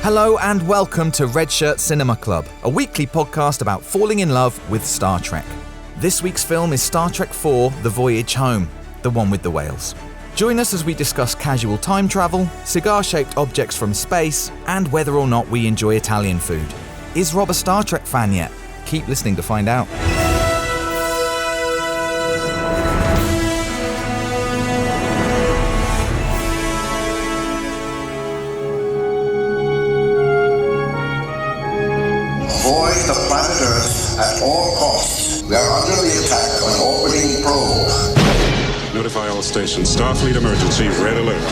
Hello and welcome to Red Shirt Cinema Club, a weekly podcast about falling in love with Star Trek. This week's film is Star Trek IV: The Voyage Home, the one with the whales. Join us as we discuss casual time travel, cigar-shaped objects from space, and whether or not we enjoy Italian food. Is Rob a Star Trek fan yet? Keep listening to find out. Avoid the planet Earth at all costs. We are under the attack of an orbiting probe. Notify all stations. Starfleet emergency, red alert.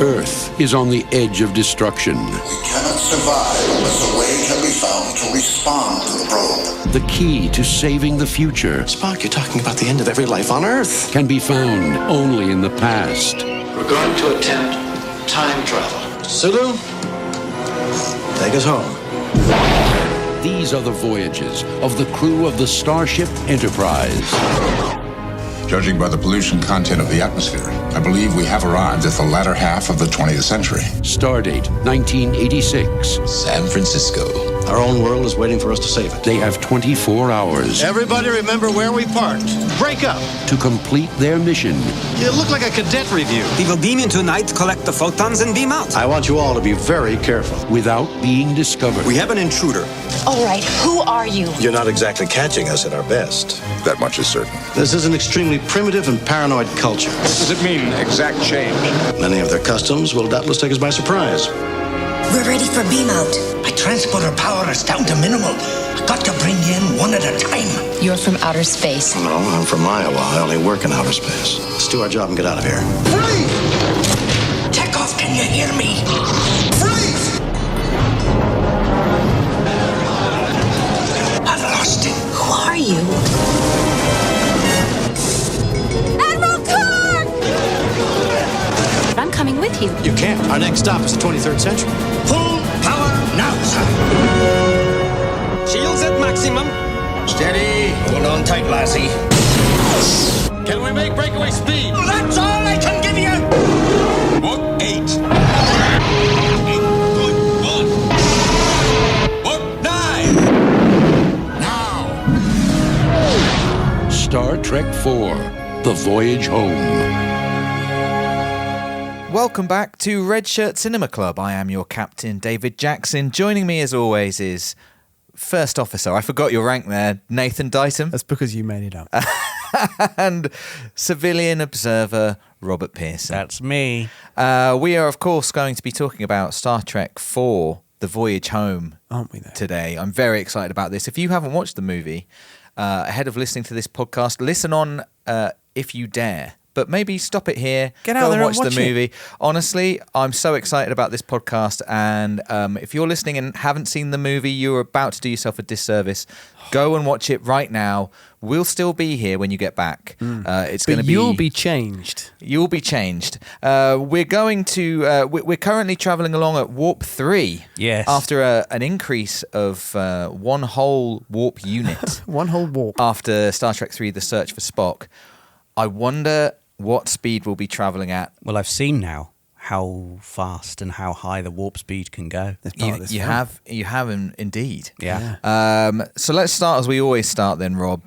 Earth is on the edge of destruction. We cannot survive unless a way can be found to respond to the probe. The key to saving the future Spock, you're talking about the end of every life on Earth. can be found only in the past. We're going to attempt time travel. Sulu, take us home. These are the voyages of the crew of the Starship Enterprise. Judging by the pollution content of the atmosphere, I believe we have arrived at the latter half of the 20th century. Stardate 1986. San Francisco. Our own world is waiting for us to save it. They have 24 hours Everybody remember where we parked. Break up. to complete their mission. You look like a cadet review. We will beam in tonight, collect the photons, and beam out. I want you all to be very careful. Without being discovered. We have an intruder. All right, who are you? You're not exactly catching us at our best. That much is certain. This is an extremely primitive and paranoid culture. What does it mean, exact change? Many of their customs will doubtless take us by surprise. We're ready for beam out. My transporter power is down to minimal. I got to bring you in one at a time. You're from outer space. No, I'm from Iowa. I only work in outer space. Let's do our job and get out of here. Freeze! Chekhov, can you hear me? Freeze! I've lost it. Who are you? Admiral Khan! I'm coming with you. You can't. Our next stop is the 23rd century. Full power now, sir. Shields at maximum. Steady. Hold on tight, lassie. Can we make breakaway speed? That's all I can give you. Book 8. Good. 1. Book 9. Now! Star Trek IV: The Voyage Home. Welcome back to Red Shirt Cinema Club. I am your captain, David Jackson. Joining me as always is First Officer, I forgot your rank there, Nathan Dighton. That's because you made it up. And Civilian Observer, Robert Pearson. That's me. We are, of course, going to be talking about Star Trek IV: The Voyage Home, Aren't we, though? today. I'm very excited about this. If you haven't watched the movie, ahead of listening to this podcast, listen on if you dare. But maybe stop it here. Get out go there and and watch watch the movie. Honestly, I'm so excited about this podcast. And if you're listening and haven't seen the movie, you're about to do yourself a disservice. Go and watch it right now. We'll still be here when you get back. It's going to be. You'll be changed. You'll be changed. We're going to. We're currently traveling along at warp 3. Yes. After an increase of one whole warp unit. One whole warp. After Star Trek 3: The Search for Spock. I wonder what speed we'll be travelling at. Well, I've seen now how fast and how high the warp speed can go. You have indeed. Yeah. So let's start as we always start then, Rob.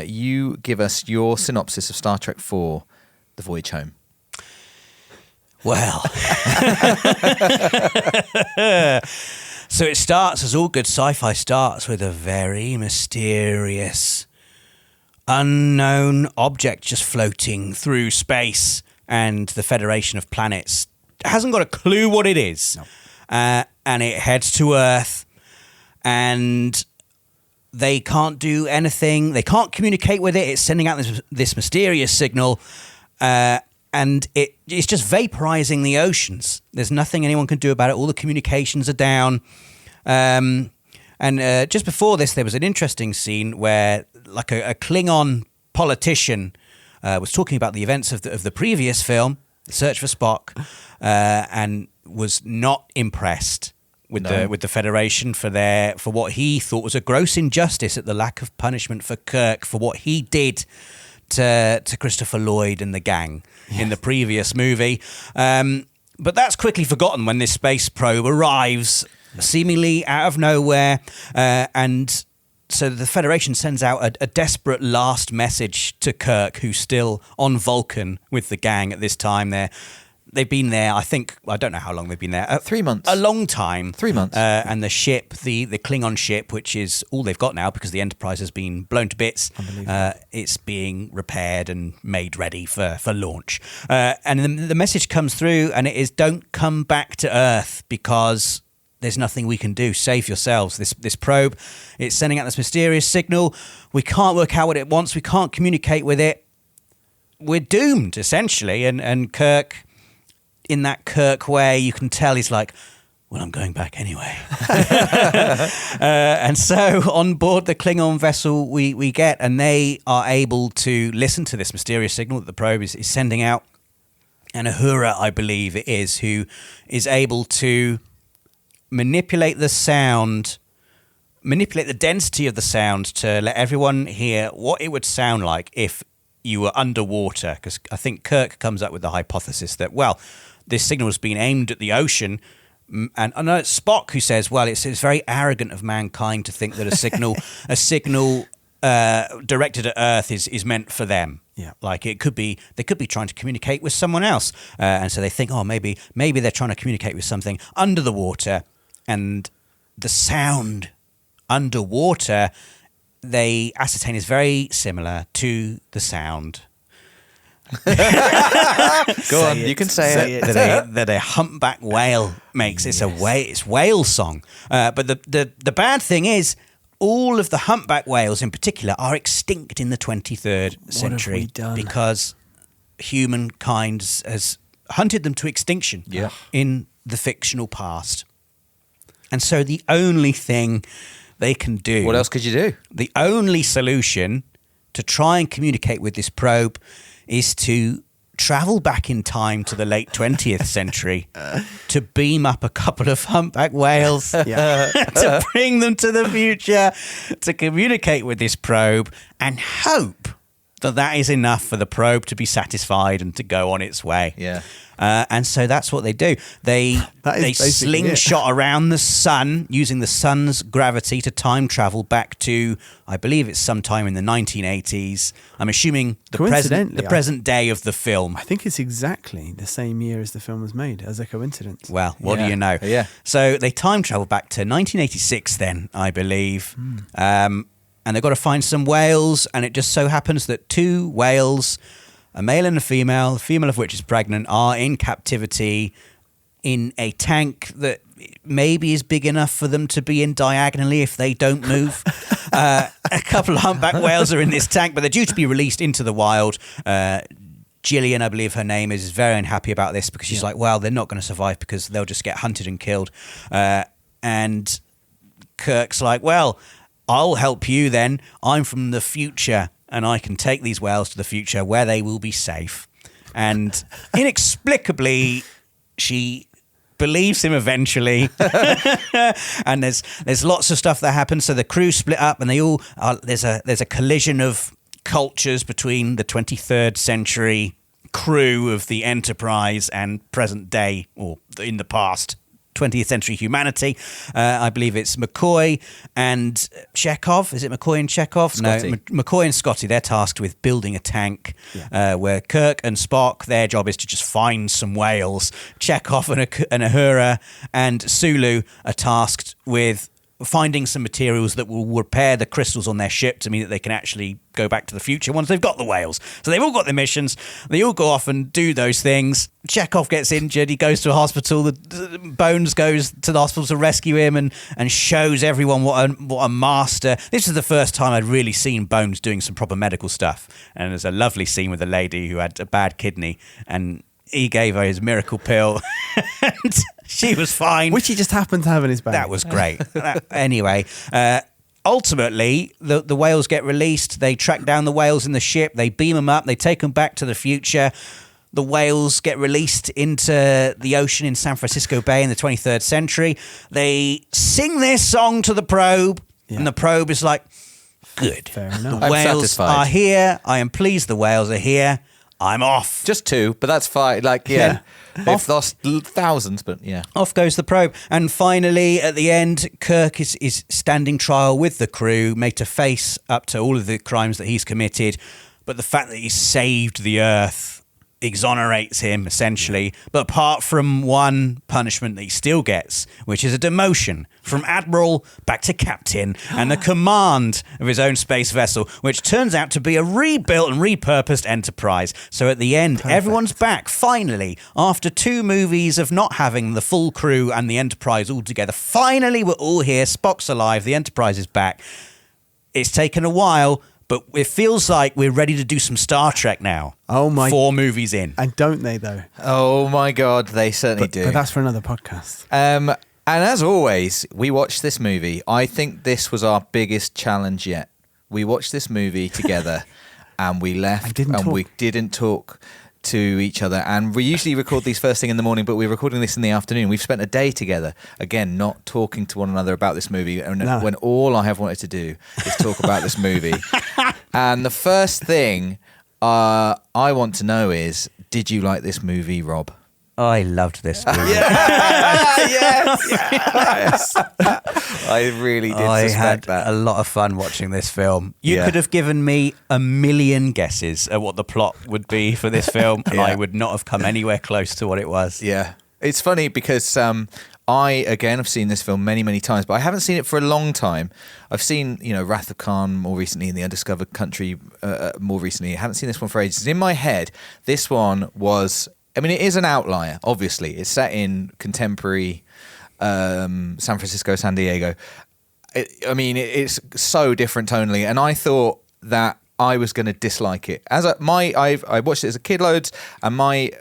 You give us your synopsis of Star Trek IV: The Voyage Home. Well. So it starts, as all good sci-fi starts, with a very mysterious, unknown object just floating through space, and the Federation of Planets hasn't got a clue what it is. No. And it heads to Earth, and they can't do anything. They can't communicate with it. It's sending out this mysterious signal, and it's just vaporizing the oceans. There's nothing anyone can do about it. All the communications are down. And just before this, there was an interesting scene where, like, a Klingon politician was talking about the events of the previous film, The Search for Spock, and was not impressed with the Federation for what he thought was a gross injustice at the lack of punishment for Kirk for what he did to Christopher Lloyd and the gang in the previous movie. But that's quickly forgotten when this space probe arrives seemingly out of nowhere, and so the Federation sends out a desperate last message to Kirk, who's still on Vulcan with the gang at this time. They've been there, I don't know how long they've been there. 3 months. A long time. 3 months. And the ship, the Klingon ship, which is all they've got now because the Enterprise has been blown to bits, it's being repaired and made ready for launch. And the message comes through, and it is, don't come back to Earth because there's nothing we can do. Save yourselves. This probe, it's sending out this mysterious signal. We can't work out what it wants. We can't communicate with it. We're doomed, essentially. And Kirk, in that Kirk way, you can tell he's like, well, I'm going back anyway. And so on board the Klingon vessel we get, and they are able to listen to this mysterious signal that the probe is sending out. And Uhura, I believe it is, who is able to manipulate the density of the sound to let everyone hear what it would sound like if you were underwater. Because I think Kirk comes up with the hypothesis that, well, this signal has been aimed at the ocean. And I know it's Spock who says, well, it's very arrogant of mankind to think that a signal directed at Earth is meant for them. Yeah. Like they could be trying to communicate with someone else. And so they think, oh, maybe they're trying to communicate with something under the water. And the sound underwater, they ascertain, is very similar to the sound. Go on, you can say it. That a humpback whale makes. It's it's whale song. But the bad thing is, all of the humpback whales in particular are extinct in the 23rd century. What have we done? Because humankind has hunted them to extinction in the fictional past. And so the only thing they can do... What else could you do? The only solution to try and communicate with this probe is to travel back in time to the late 20th century to beam up a couple of humpback whales to bring them to the future, to communicate with this probe, and hope that is enough for the probe to be satisfied and to go on its way. Yeah. And so that's what they do. They slingshot around the sun using the sun's gravity to time travel back to, I believe it's sometime in the 1980s. I'm assuming the present day of the film. I think it's exactly the same year as the film was made, as a coincidence. Well, what do you know? Yeah. So they time travel back to 1986 then, I believe. And they've got to find some whales, and it just so happens that two whales, a male and a female, the female of which is pregnant, are in captivity in a tank that maybe is big enough for them to be in diagonally if they don't move. A couple of humpback whales are in this tank, but they're due to be released into the wild. Gillian, I believe her name is very unhappy about this because she's like, well, they're not going to survive because they'll just get hunted and killed. And Kirk's like, well, I'll help you then. I'm from the future, and I can take these whales to the future where they will be safe. And inexplicably, she believes him eventually. And there's lots of stuff that happens. So the crew split up, and they all there's a collision of cultures between the 23rd century crew of the Enterprise and present day, or in the past, 20th century humanity. I believe it's McCoy and Chekhov. Is it McCoy and Chekhov? Scotty. No, McCoy and Scotty, they're tasked with building a tank where Kirk and Spock, their job is to just find some whales. Chekhov and Uhura and Sulu are tasked with finding some materials that will repair the crystals on their ship to mean that they can actually go back to the future once they've got the whales. So they've all got their missions. They all go off and do those things. Chekhov gets injured. He goes to a hospital. The Bones goes to the hospital to rescue him and shows everyone what a master. This is the first time I'd really seen Bones doing some proper medical stuff. And there's a lovely scene with a lady who had a bad kidney, and he gave her his miracle pill and she was fine. Which he just happened to have in his bag. That was great. Anyway, ultimately, the whales get released. They track down the whales in the ship. They beam them up. They take them back to the future. The whales get released into the ocean in San Francisco Bay in the 23rd century. They sing their song to the probe, and the probe is like, good. Fair enough. The whales are here. I am pleased the whales are here. I'm off. Just two, but that's fine. Like, yeah. They've lost thousands, but yeah. Off goes the probe. And finally, at the end, Kirk is standing trial with the crew, made to face up to all of the crimes that he's committed. But the fact that he's saved the Earth exonerates him, essentially. But apart from one punishment that he still gets, which is a demotion from Admiral back to Captain and the command of his own space vessel, which turns out to be a rebuilt and repurposed Enterprise. So at the end, everyone's back, finally, after 2 movies of not having the full crew and the Enterprise all together. Finally, we're all here. Spock's alive. The Enterprise is back. It's taken a while, but it feels like we're ready to do some Star Trek now. Oh my! 4 movies in. And don't they, though? Oh my God, they certainly do. But that's for another podcast. And as always, we watched this movie. I think this was our biggest challenge yet. We watched this movie together and we left we didn't talk to each other. And we usually record these first thing in the morning, but we're recording this in the afternoon. We've spent a day together, again, not talking to one another about this movie, when all I have wanted to do is talk about this movie. And the first thing I want to know is, did you like this movie, Rob? I loved this movie. Yes. I really did I suspect had that. a lot of fun watching this film. You could have given me a million guesses at what the plot would be for this film, and I would not have come anywhere close to what it was. Yeah. It's funny because I've seen this film many, many times, but I haven't seen it for a long time. I've seen, Wrath of Khan more recently and The Undiscovered Country more recently. I haven't seen this one for ages. In my head, this one was... it is an outlier, obviously. It's set in contemporary San Francisco, San Diego. It's so different tonally, and I thought that I was going to dislike it. I watched it as a kid loads, and my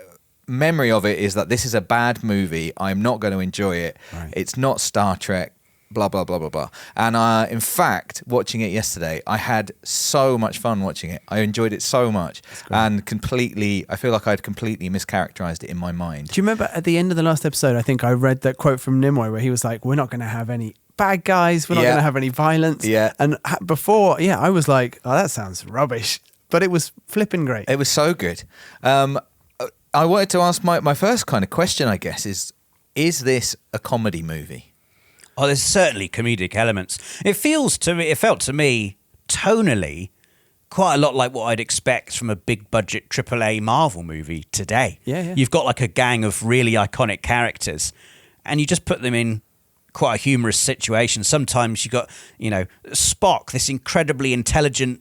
memory of it is that this is a bad movie. I'm not going to enjoy it. Right. It's not Star Trek. Blah, blah, blah, blah, blah. And in fact, watching it yesterday, I had so much fun watching it. I enjoyed it so much. And I feel like I'd completely mischaracterized it in my mind. Do you remember at the end of the last episode, I think I read that quote from Nimoy where he was like, we're not going to have any bad guys. We're not going to have any violence. Yeah. And before, I was like, oh, that sounds rubbish. But it was flipping great. It was so good. I wanted to ask my first kind of question, I guess, is this a comedy movie? Oh, there's certainly comedic elements. It felt to me, tonally, quite a lot like what I'd expect from a big budget AAA Marvel movie today. Yeah. You've got like a gang of really iconic characters, and you just put them in quite a humorous situation. Sometimes you got, Spock, this incredibly intelligent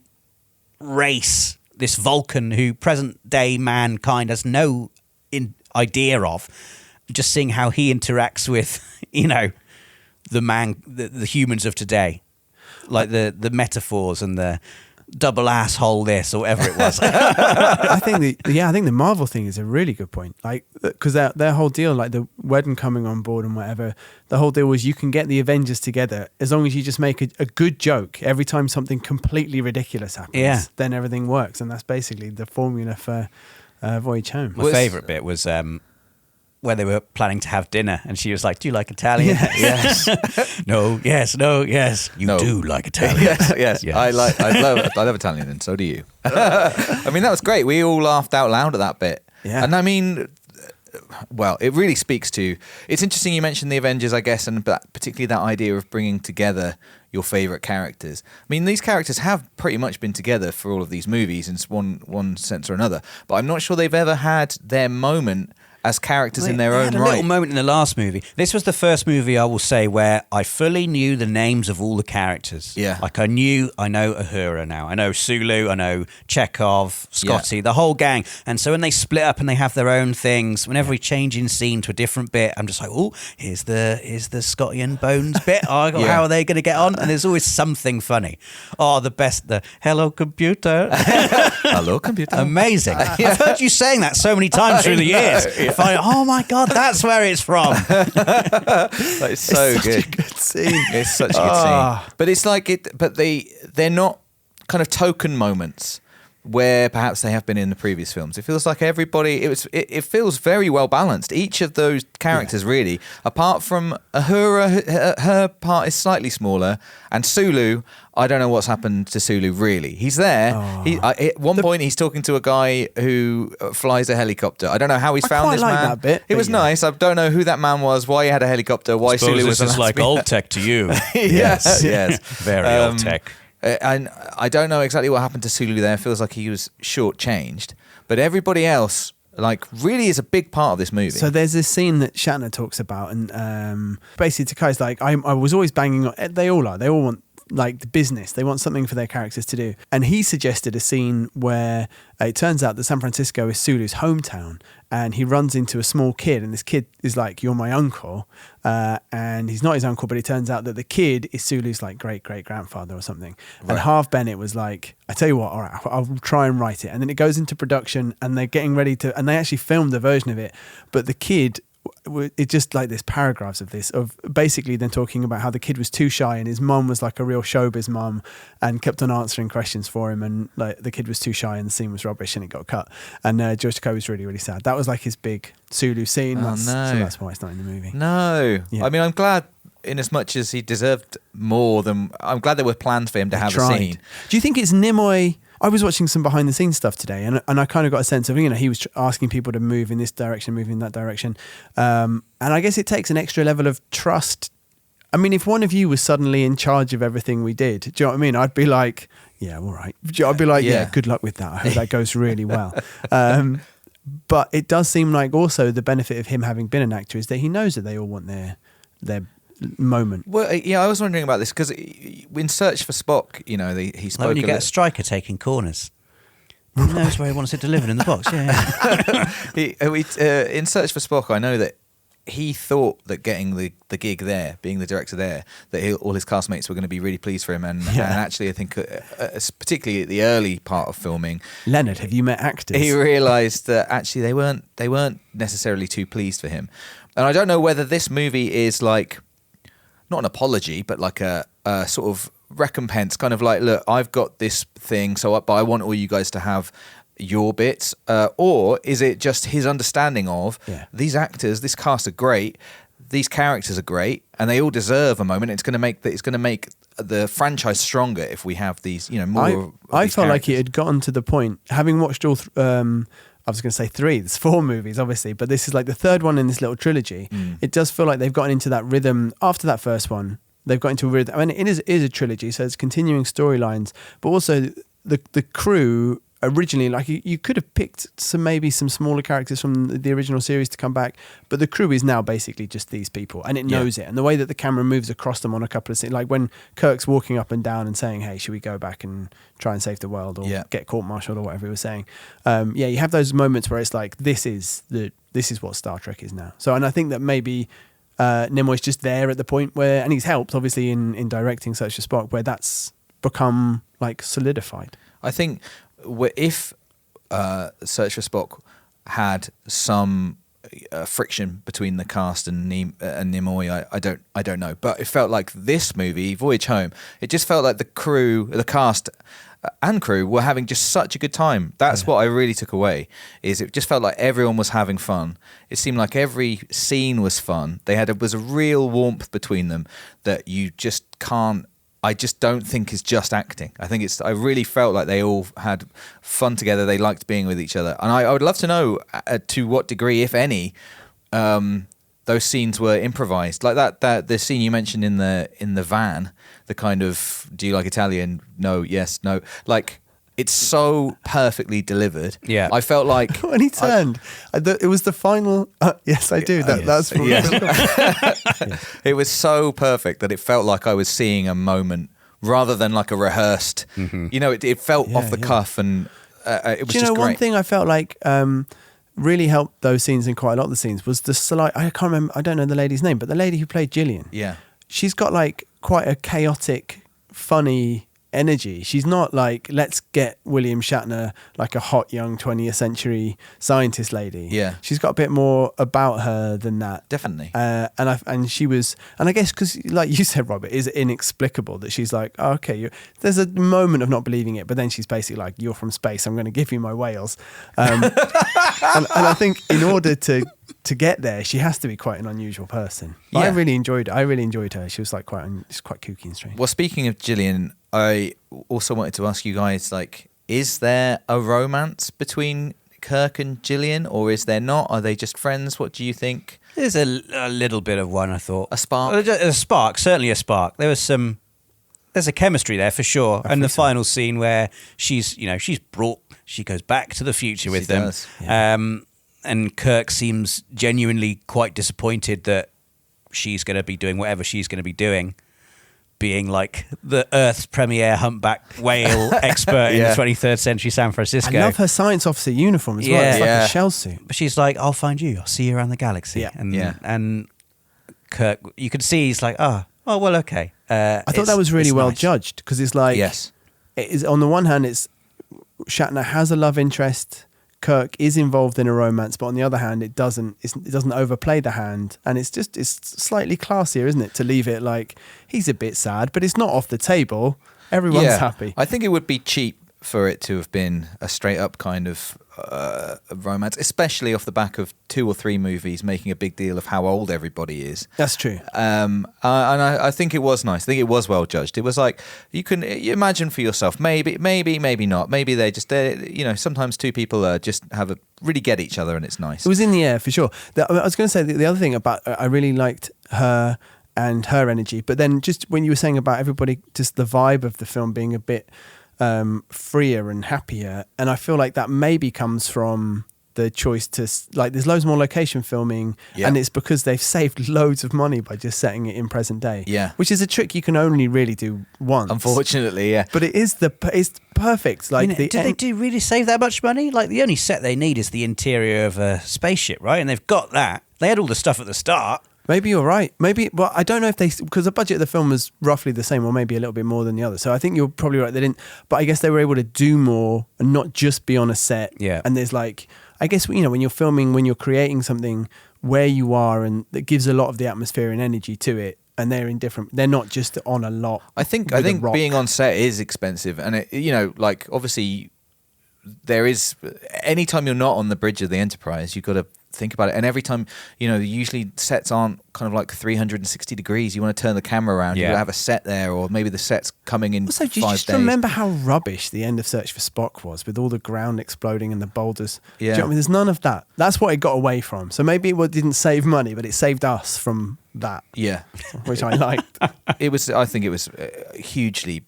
race, this Vulcan who present day mankind has no idea of. Just seeing how he interacts with, the humans of today, like the metaphors and the double asshole this or whatever it was. I think the Marvel thing is a really good point. Like, because their whole deal, like the Whedon coming on board and whatever, the whole deal was you can get the Avengers together as long as you just make a good joke every time something completely ridiculous happens. Yeah. Then everything works, and that's basically the formula for Voyage Home. My favourite bit was where they were planning to have dinner, and she was like, "Do you like Italian?" Yes. No. Yes. No. Yes. You do like Italian. Yes. I love Italian, and so do you. That was great. We all laughed out loud at that bit. Yeah. And it really speaks to. It's interesting you mentioned the Avengers, I guess, and particularly that idea of bringing together your favourite characters. These characters have pretty much been together for all of these movies in one sense or another, but I'm not sure they've ever had their moment as characters in their own right. A little moment in the last movie. This was the first movie, I will say, where I fully knew the names of all the characters. Yeah. Like I know Uhura now. I know Sulu, I know Chekhov, Scotty, the whole gang. And so when they split up and they have their own things, whenever we change in scene to a different bit, I'm just like, oh, here's the Scotty and Bones bit. Oh, how are they going to get on? And there's always something funny. Oh, the best, the hello computer. Hello computer. Amazing. I've heard you saying that so many times through the years. Yeah. Oh my God, that's where it's from. It's so good. Such a good scene. It's such a good scene. But it's like but they're not kind of token moments. where perhaps they have been in the previous films. It feels like everybody. It feels very well balanced. Each of those characters, really, apart from Ahura, her part is slightly smaller, and Sulu. I don't know what's happened to Sulu. Really, he's there. At one point, he's talking to a guy who flies a helicopter. I don't know how he's found this man. That bit, it was nice. I don't know who that man was. Why he had a helicopter. Why Sulu was. This is like old tech to you. Yes. Very old tech. And I don't know exactly what happened to Sulu there. It feels like he was shortchanged. But everybody else, like, really is a big part of this movie. So there's this scene that Shatner talks about, and basically Takai's like, I was always banging on. They all want like the business. They want something for their characters to do. And he suggested a scene where it turns out that San Francisco is Sulu's hometown, and he runs into a small kid, and this kid is like, "You're my uncle," and he's not his uncle, but it turns out that the kid is Sulu's like great-great-grandfather or something. Right. And Harve Bennett was like, "I tell you what, all right, I'll try and write it." And then it goes into production, and they're getting ready to, and they actually filmed a version of it, but the kid, it's just like there's paragraphs of this, of basically then talking about how the kid was too shy and his mum was like a real showbiz mum and kept on answering questions for him, and like the kid was too shy and the scene was rubbish and it got cut, and George Takei was really, really sad. That was like his big Sulu scene. So that's why it's not in the movie. No. Yeah. I mean, I'm glad, in as much as he deserved more than, I'm glad there were plans for him to have a scene. Do you think it's Nimoy? I was watching some behind the scenes stuff today, and I kind of got a sense of, he was asking people to move in this direction, move in that direction. And I guess it takes an extra level of trust. I mean, if one of you was suddenly in charge of everything we did, do you know what I mean? I'd be like, yeah, all right. I'd be like, yeah, good luck with that. I hope that goes really well. But it does seem like also the benefit of him having been an actor is that he knows that they all want their moment. Well, yeah, I was wondering about this because in Search for Spock, he spoke. When you get a striker taking corners, he knows where he wants it delivered in the box. Yeah. In Search for Spock, I know that he thought that getting the gig there, being the director there, that all his castmates were going to be really pleased for him. And actually, I think, particularly at the early part of filming, Leonard, have you met actors? He realised that actually they weren't necessarily too pleased for him. And I don't know whether this movie is like, not an apology, but like a sort of recompense, kind of like, look, I've got this thing, but I want all you guys to have your bits, or is it just his understanding of these actors, this cast are great, these characters are great, and they all deserve a moment. It's going to make the franchise stronger if we have these, more. I felt like it had gotten to the point, having watched all. I was going to say 3. There's 4 movies, obviously, but this is like the third one in this little trilogy. It does feel like they've gotten into that rhythm after that first one. They've got into a rhythm. I mean, it is a trilogy, so it's continuing storylines, but also the crew originally, like you could have picked maybe some smaller characters from the original series to come back, but the crew is now basically just these people, and it knows it. And the way that the camera moves across them on a couple of scenes, like when Kirk's walking up and down and saying, "Hey, should we go back and try and save the world or get court-martialed," or whatever he was saying. You have those moments where it's like, this is what Star Trek is now. So, and I think that maybe Nimoy's just there at the point where, and he's helped obviously in directing Search for Spock, where that's become like solidified. I think if Search for Spock had some friction between the cast and Nimoy, I don't know, but it felt like this movie, Voyage Home, it just felt like the cast and crew were having just such a good time. That's what I really took away, is it just felt like everyone was having fun. It seemed like every scene was fun. There was a real warmth between them that you just can't, I just don't think is just acting. I really felt like they all had fun together. They liked being with each other. And I would love to know to what degree, if any, those scenes were improvised. Like that the scene you mentioned in the van, the kind of, do you like Italian? No, yes, no. Like, it's so perfectly delivered. Yeah. I felt like when he turned, it was the final. Yes, I do. That's It was so perfect that it felt like I was seeing a moment rather than like a rehearsed. Mm-hmm. It felt off the cuff, and it was just great. One thing I felt like really helped those scenes in quite a lot of the scenes was the slight. I can't remember. I don't know the lady's name, but the lady who played Gillian. Yeah, she's got like quite a chaotic, funny energy. She's not like, let's get William Shatner like a hot young 20th century scientist lady. Yeah. She's got a bit more about her than that. Definitely. And she was, and I guess because like you said, Robert, is inexplicable that she's like, oh, okay, there's a moment of not believing it, but then she's basically like, you're from space, I'm going to give you my whales. And I think in order to get there, she has to be quite an unusual person. But Yeah. I really enjoyed her. She was like quite kooky and strange. Well, speaking of Gillian, I also wanted to ask you guys, like, is there a romance between Kirk and Gillian, or is there not? Are they just friends? What do you think? There's a little bit of one, I thought. A spark? A spark, certainly a spark. There's a chemistry there for sure. And the final scene where she goes back to the future with them. Does. Yeah. And Kirk seems genuinely quite disappointed that she's going to be doing whatever she's going to be doing, being like the Earth's premier humpback whale expert in the 23rd century San Francisco. I love her science officer uniform as well. It's like a shell suit. But she's like, I'll find you. I'll see you around the galaxy. Yeah. And Kirk, you could see he's like, oh well, okay. I thought that was really well nice. judged, because it's like, Yes. it is, on the one hand, it's Shatner has a love interest, Kirk is involved in a romance, but on the other hand, it doesn't overplay the hand, and it's slightly classier, isn't it, to leave it like he's a bit sad, but it's not off the table. Everyone's happy. I think it would be cheap for it to have been a straight up kind of romance, especially off the back of 2 or 3 movies making a big deal of how old everybody is. That's true. And I think it was nice. I think it was well judged. It was like, you imagine for yourself, maybe not. Maybe sometimes 2 people just really get each other, and it's nice. It was in the air for sure. I was going to say the other thing about, I really liked her and her energy, but then just when you were saying about everybody, just the vibe of the film being a bit freer and happier, and I feel like that maybe comes from the choice to, like, there's loads more location filming, and it's because they've saved loads of money by just setting it in present day, which is a trick you can only really do once, unfortunately. But it's perfect. Like, did they really save that much money? Like, the only set they need is the interior of a spaceship, right? And they've got that. They had all the stuff at the start. Maybe you're right. Well, I don't know if because the budget of the film was roughly the same, or maybe a little bit more than the other. So I think you're probably right. They didn't, but I guess they were able to do more and not just be on a set. Yeah. And there's like, I guess, when you're filming, when you're creating something where you are, and that gives a lot of the atmosphere and energy to it. And they're not just on a lot. I think being on set is expensive, and obviously there is, anytime you're not on the bridge of the Enterprise, you've got to think about it. And every time, usually sets aren't kind of like 360 degrees. You want to turn the camera around. You got to have a set there, or maybe the set's coming in 5 days. Also, do you just remember how rubbish the end of Search for Spock was, with all the ground exploding and the boulders? Yeah. Do you know what I mean? There's none of that. That's what it got away from. So maybe it didn't save money, but it saved us from that. Yeah. Which I liked. I think it was hugely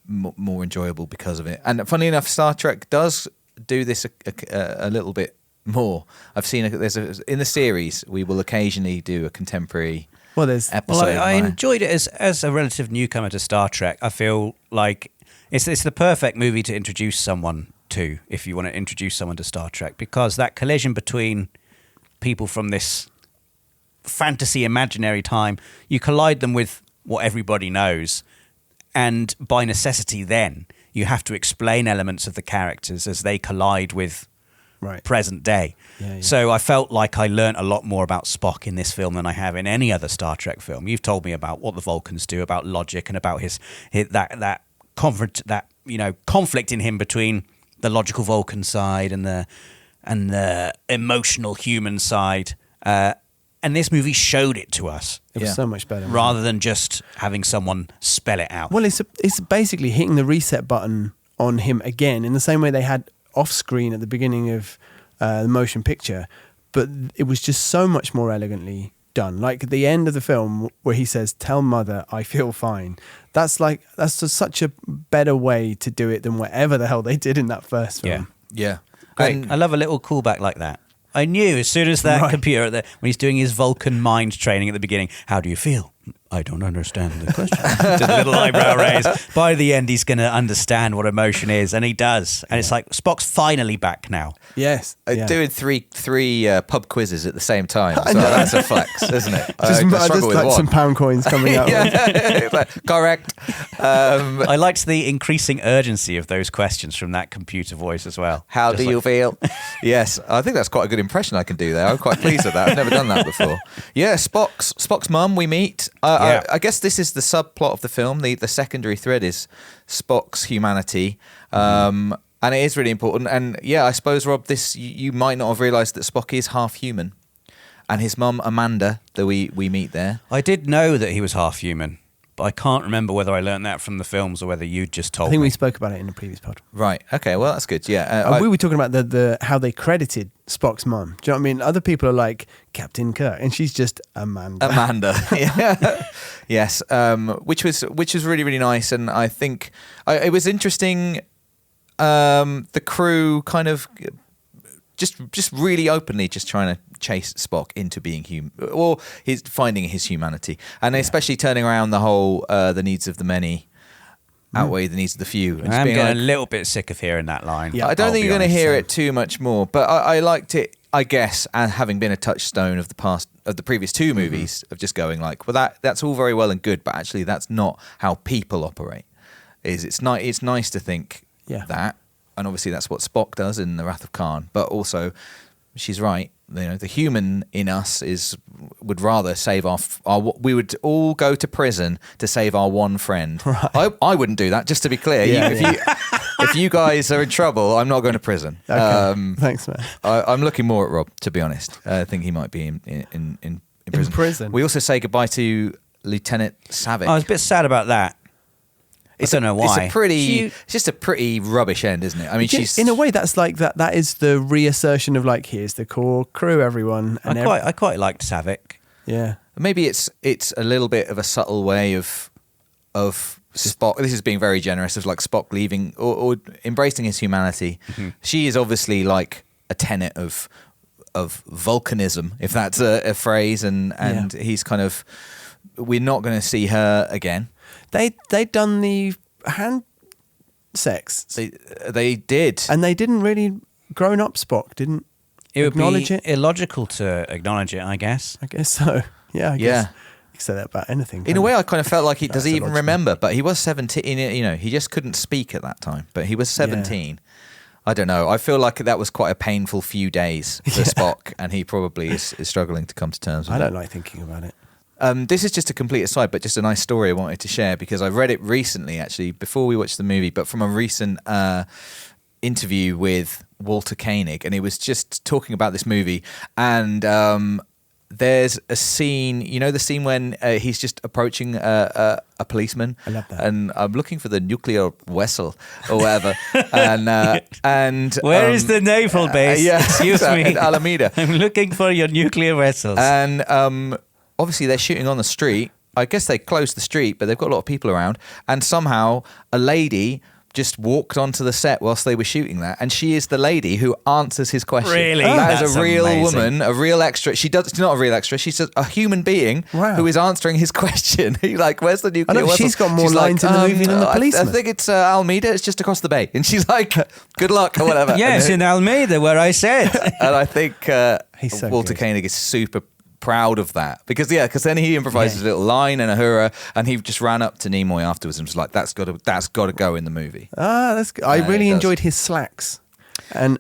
more enjoyable because of it. And funny enough, Star Trek does do this a little bit more. I've seen in the series, we will occasionally do a contemporary episode. Well, I enjoyed it as a relative newcomer to Star Trek. I feel like it's the perfect movie to introduce someone to, if you want to introduce someone to Star Trek, because that collision between people from this fantasy imaginary time, you collide them with what everybody knows, and by necessity then you have to explain elements of the characters as they collide with present day. Yeah. So I felt like I learnt a lot more about Spock in this film than I have in any other Star Trek film. You've told me about what the Vulcans do, about logic, and about that conflict in him between the logical Vulcan side and the emotional human side. And this movie showed it to us. It was so much better. Rather than just having someone spell it out. Well, it's basically hitting the reset button on him again, in the same way they had off screen at the beginning of the motion picture, but it was just so much more elegantly done. Like at the end of the film where he says, "Tell mother I feel fine." That's just such a better way to do it than whatever the hell they did in that first film. Yeah. Great. I love a little callback like that. I knew as soon as that computer, when he's doing his Vulcan mind training at the beginning, how do you feel? I don't understand the question. Did a little eyebrow raise. By the end, he's going to understand what emotion is, and he does. And it's like, Spock's finally back now. Yes. Doing three pub quizzes at the same time. So that's a flex, isn't it? Just like some pound coins coming out. Correct. I liked the increasing urgency of those questions from that computer voice as well. How do you feel? Yes, I think that's quite a good impression I can do there. I'm quite pleased with that. I've never done that before. Yeah, Spock's mum we meet. I guess this is the subplot of the film. The secondary thread is Spock's humanity. And it is really important. And yeah, I suppose, Rob, you might not have realised that Spock is half human. And his mum, Amanda, that we meet there. I did know that he was half human, but I can't remember whether I learned that from the films or whether you just told me. I think we spoke about it in the previous pod. Right. Okay. Well, that's good. Yeah. We were talking about the how they credited Spock's mum. Do you know what I mean? Other people are like Captain Kirk, and she's just Amanda. Yeah. Yes. Which was really, really nice, and I think it was interesting. The crew kind of just really openly just trying to chase Spock into being human, or finding his humanity, and especially turning around the whole the needs of the many outweigh the needs of the few. I'm getting a little bit sick of hearing that line. Yeah, I don't think you're going to hear it too much more, but I liked it, I guess, and having been a touchstone of the previous two movies, of just going like, well, that's all very well and good, but actually that's not how people operate. It's nice to think that, and obviously that's what Spock does in The Wrath of Khan, but also she's right. You know, the human in us would rather save our we would all go to prison to save our one friend. Right. I wouldn't do that, just to be clear. If you guys are in trouble, I'm not going to prison. Okay. Thanks, man. I'm looking more at Rob, to be honest. I think he might be in prison. In prison. We also say goodbye to Lieutenant Savick. I was a bit sad about that. I don't know why. It's just a pretty rubbish end, isn't it? I mean, she's in a way that's like that. That is the reassertion of like, here's the core crew, everyone. And I quite liked Savick. Yeah, maybe it's a little bit of a subtle way of Spock. This is being very generous, of like Spock leaving or embracing his humanity. Mm-hmm. She is obviously like a tenet of volcanism, if that's a phrase, and he's kind of, we're not going to see her again. They'd done the hand sex. They did, and they didn't really. Grown up Spock didn't acknowledge it. Illogical to acknowledge it, I guess. I guess so. Yeah. I guess you can say that about anything. In a way, I kind of felt like does he even remember? But he was 17. You know, he just couldn't speak at that time. But he was 17. Yeah. I don't know. I feel like that was quite a painful few days for Spock, and he probably is struggling to come to terms with it. I don't like thinking about it. This is just a complete aside, but just a nice story I wanted to share, because I read it recently, actually, before we watched the movie, but from a recent interview with Walter Koenig, and he was just talking about this movie, and there's a scene, you know, the scene when he's just approaching a policeman. I love that. And I'm looking for the nuclear vessel or whatever. and where is the naval base? Excuse me. In Alameda. I'm looking for your nuclear vessels. And obviously they're shooting on the street. I guess they closed the street, but they've got a lot of people around. And somehow a lady just walked onto the set whilst they were shooting that, and she is the lady who answers his question. Really? That is a real woman, a real extra. She's not a real extra. She's a human being who is answering his question. Like, where's the nuclear vessel? She's got more lines in the movie than the policeman. I think it's Almeida. It's just across the bay. And she's like, good luck or whatever. Yes, in Almeida, where I said. And I think Walter Koenig is super proud of that, because then he improvises a little line and a hurrah, and he just ran up to Nimoy afterwards and was like, that's got to go in the movie. That's good. I really enjoyed his slacks, and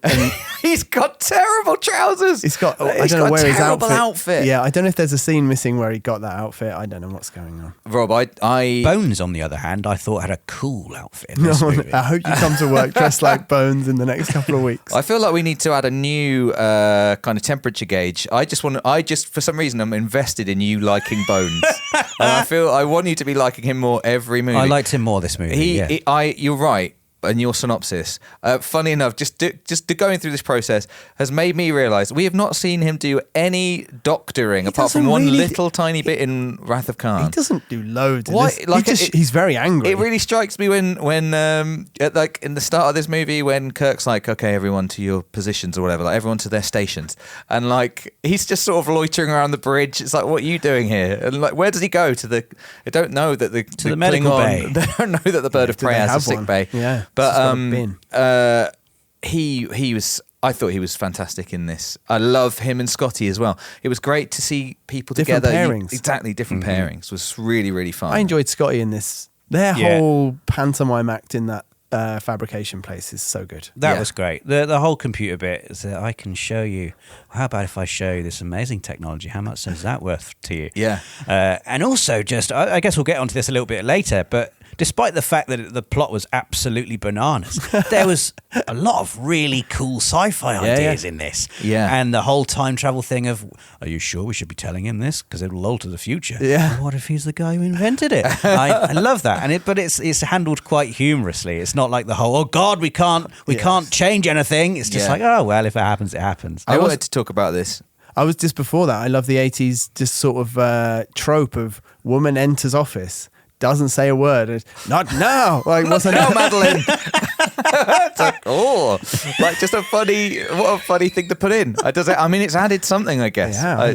he's got terrible trousers. He's got I don't know where his outfit. Yeah, I don't know if there's a scene missing where he got that outfit. I don't know what's going on. Rob, I Bones, on the other hand, I thought had a cool outfit in this movie. I hope you come to work dressed like Bones in the next couple of weeks. I feel like we need to add a new kind of temperature gauge. I just for some reason I'm invested in you liking Bones, and I want you to be liking him more every movie. I liked him more this movie. You're right. and your synopsis, funny enough, just going through this process has made me realise we have not seen him do any doctoring apart from one little tiny bit in Wrath of Khan. He doesn't do loads. Why? He's very angry. It really strikes me when like in the start of this movie when Kirk's like, okay, everyone to your positions or whatever, like everyone to their stations, and like he's just sort of loitering around the bridge. It's like, what are you doing here? And like, where does he go? I don't know that the medical Klingon, bay. They don't know that the Bird of Prey has a sick bay. Yeah, but he was. I thought he was fantastic in this. I love him and Scotty as well. It was great to see people different together. Pairings. Exactly, different pairings. It was really, really fun. I enjoyed Scotty in this. Their whole pantomime act in that fabrication place is so good. That was great. The whole computer bit is that I can show you. How about if I show you this amazing technology? How much is that worth to you? Yeah. And also, just I guess we'll get onto this a little bit later, but despite the fact that the plot was absolutely bananas, there was a lot of really cool sci-fi ideas in this. Yeah. And the whole time travel thing of, are you sure we should be telling him this? Because it will alter the future. Yeah. Well, what if he's the guy who invented it? I love that. But it's handled quite humorously. It's not like the whole, oh God, we can't change anything. It's just like, oh, well, if it happens, it happens. I wanted to talk about this. I was just before that. I love the 80s just sort of trope of woman enters office, doesn't say a word. Not now. Like, what's now, Madeline? It's like, like just what a funny thing to put in. I mean, it's added something, I guess. Yeah,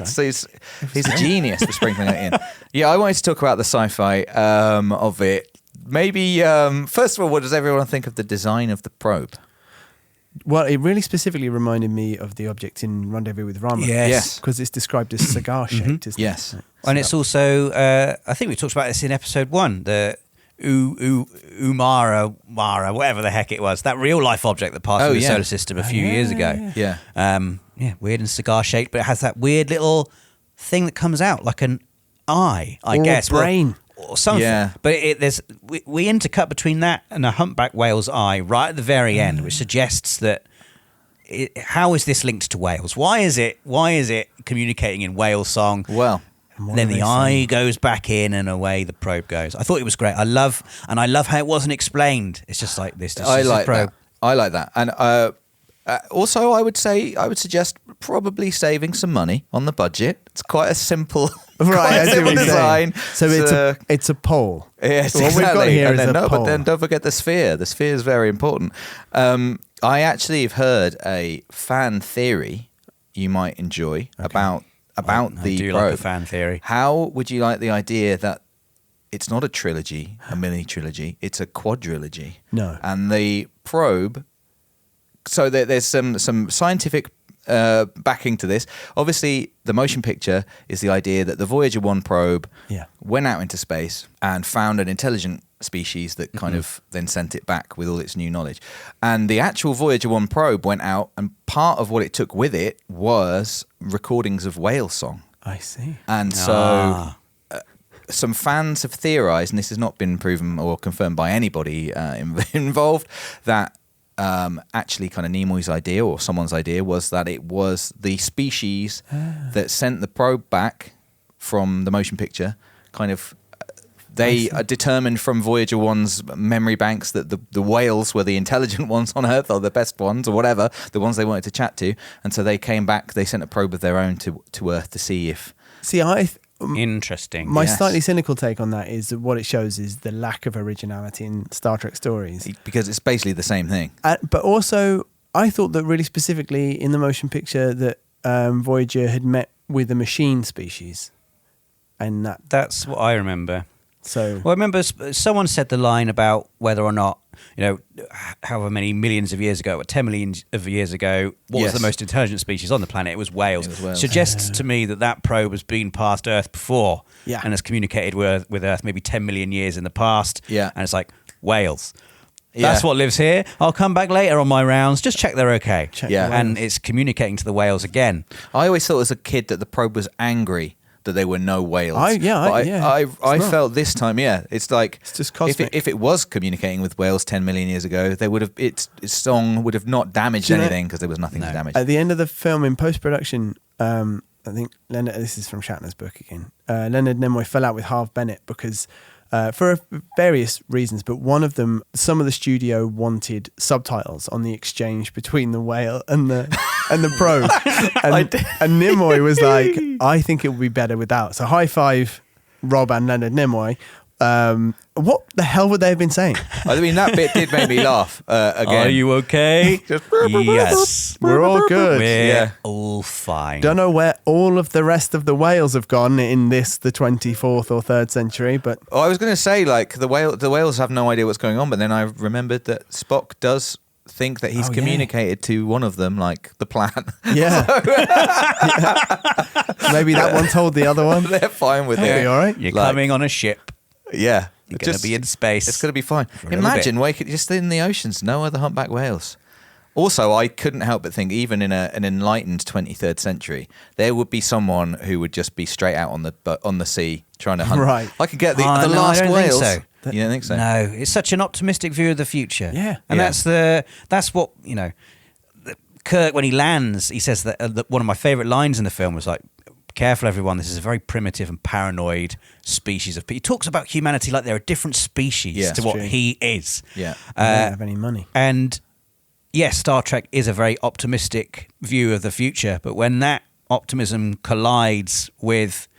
he's a genius for sprinkling that in. Yeah, I wanted to talk about the sci-fi of it. Maybe, first of all, what does everyone think of the design of the probe? Well, it really specifically reminded me of the object in Rendezvous with Rama. Yes. Because it's described as cigar-shaped, isn't yes. it? And it's also, I think we talked about this in episode 1, the Umara, whatever the heck it was, that real-life object that passed through the solar system a few years ago. Yeah. Weird and cigar-shaped, but it has that weird little thing that comes out, like an eye, I guess. Or a brain. Or something. Yeah. But we intercut between that and a humpback whale's eye right at the very end, which suggests that how is this linked to whales? Why is it communicating in whale song? Well, then the eye goes back in and away the probe goes. I thought it was great. I love how it wasn't explained. It's just like this. I like that. I like that. And also, I would suggest probably saving some money on the budget. It's quite a simple, design. So it's a pole. Yes, what exactly. We've got here is a pole. But then don't forget the sphere. The sphere is very important. I actually have heard a fan theory you might enjoy about the probe. I do like a fan theory. How would you like the idea that it's not a trilogy, a mini trilogy, it's a quadrilogy? No. And the probe. So there's some scientific backing to this. Obviously, the motion picture is the idea that the Voyager 1 probe went out into space and found an intelligent species that kind of then sent it back with all its new knowledge. And the actual Voyager 1 probe went out, and part of what it took with it was recordings of whale song. I see. And so some fans have theorized, and this has not been proven or confirmed by anybody involved, that actually kind of Nimoy's idea or someone's idea was that it was the species that sent the probe back from the motion picture. Kind of, they determined from Voyager 1's memory banks that the whales were the intelligent ones on Earth, or the best ones, or whatever, the ones they wanted to chat to. And so they came back, they sent a probe of their own to Earth to see if... Interesting. My slightly cynical take on that is that what it shows is the lack of originality in Star Trek stories. Because it's basically the same thing. But also, I thought that really specifically in the motion picture that Voyager had met with a machine species. And that's what I remember. So, I remember someone said the line about whether or not, however many millions of years ago, or 10 million of years ago, what was the most intelligent species on the planet? It was whales. Suggests to me that probe has been past Earth before and has communicated with Earth maybe 10 million years in the past. Yeah. And it's like, whales. That's what lives here. I'll come back later on my rounds. Just check they're okay. And it's communicating to the whales again. I always thought as a kid that the probe was angry that there were no whales. I felt this time, it's like it's just cosmic. If it was communicating with whales 10 million years ago, they would have its song would have not damaged anything because there was nothing to damage. At the end of the film, in post-production, I think Leonard, this is from Shatner's book again, Leonard Nimoy fell out with Harve Bennett because for various reasons, but one of them, some of the studio wanted subtitles on the exchange between the whale and the probe, and Nimoy was like, I think it would be better without. So high five, Rob and Leonard Nimoy. What the hell would they have been saying? I mean, that bit did make me laugh again. Are you okay? Yes. We're all good. We're all fine. Don't know where all of the rest of the whales have gone in the 24th or 3rd century, but... Oh, I was going to say, like, the whales have no idea what's going on, but then I remembered that Spock does think that he's communicated to one of them, like, the plan. Yeah. Maybe that one told the other one. They're fine with it. All right. You're coming on a ship. Yeah. You're going to be in space. It's going to be fine. Imagine waking just in the oceans, no other humpback whales. Also, I couldn't help but think, even in an enlightened 23rd century, there would be someone who would just be straight out on the sea trying to hunt. Right. I could get the No, last I don't whales. think so. You don't think so? No, it's such an optimistic view of the future. Yeah. And Yeah. that's what, Kirk, when he lands, he says that one of my favourite lines in the film was like, careful everyone, this is a very primitive and paranoid species of people. He talks about humanity like they're a different species to what he is. Yeah. They don't have any money. And yes, Star Trek is a very optimistic view of the future, but when that optimism collides with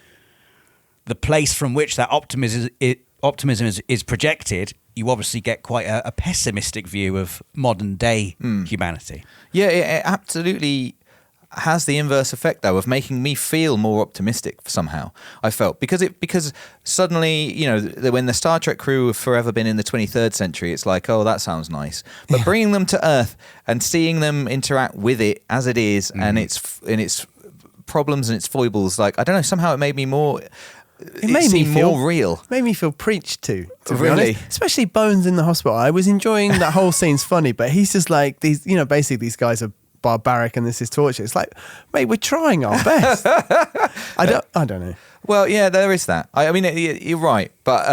the place from which that optimism is projected, you obviously get quite a pessimistic view of modern day humanity. Yeah, it absolutely has the inverse effect, though, of making me feel more optimistic somehow. I felt because suddenly, when the Star Trek crew have forever been in the 23rd century, it's like, oh, that sounds nice. But bringing them to Earth and seeing them interact with it as it is and its problems and its foibles, like, I don't know, somehow it made me more. It made me feel more real. It made me feel preached to be Really? honest. Especially Bones in the hospital. I was enjoying that whole scene's funny, but he's just like these. Basically these guys are barbaric and this is torture. It's like, mate, we're trying our best. I don't know. Well, yeah, there is that. I mean, you're right, but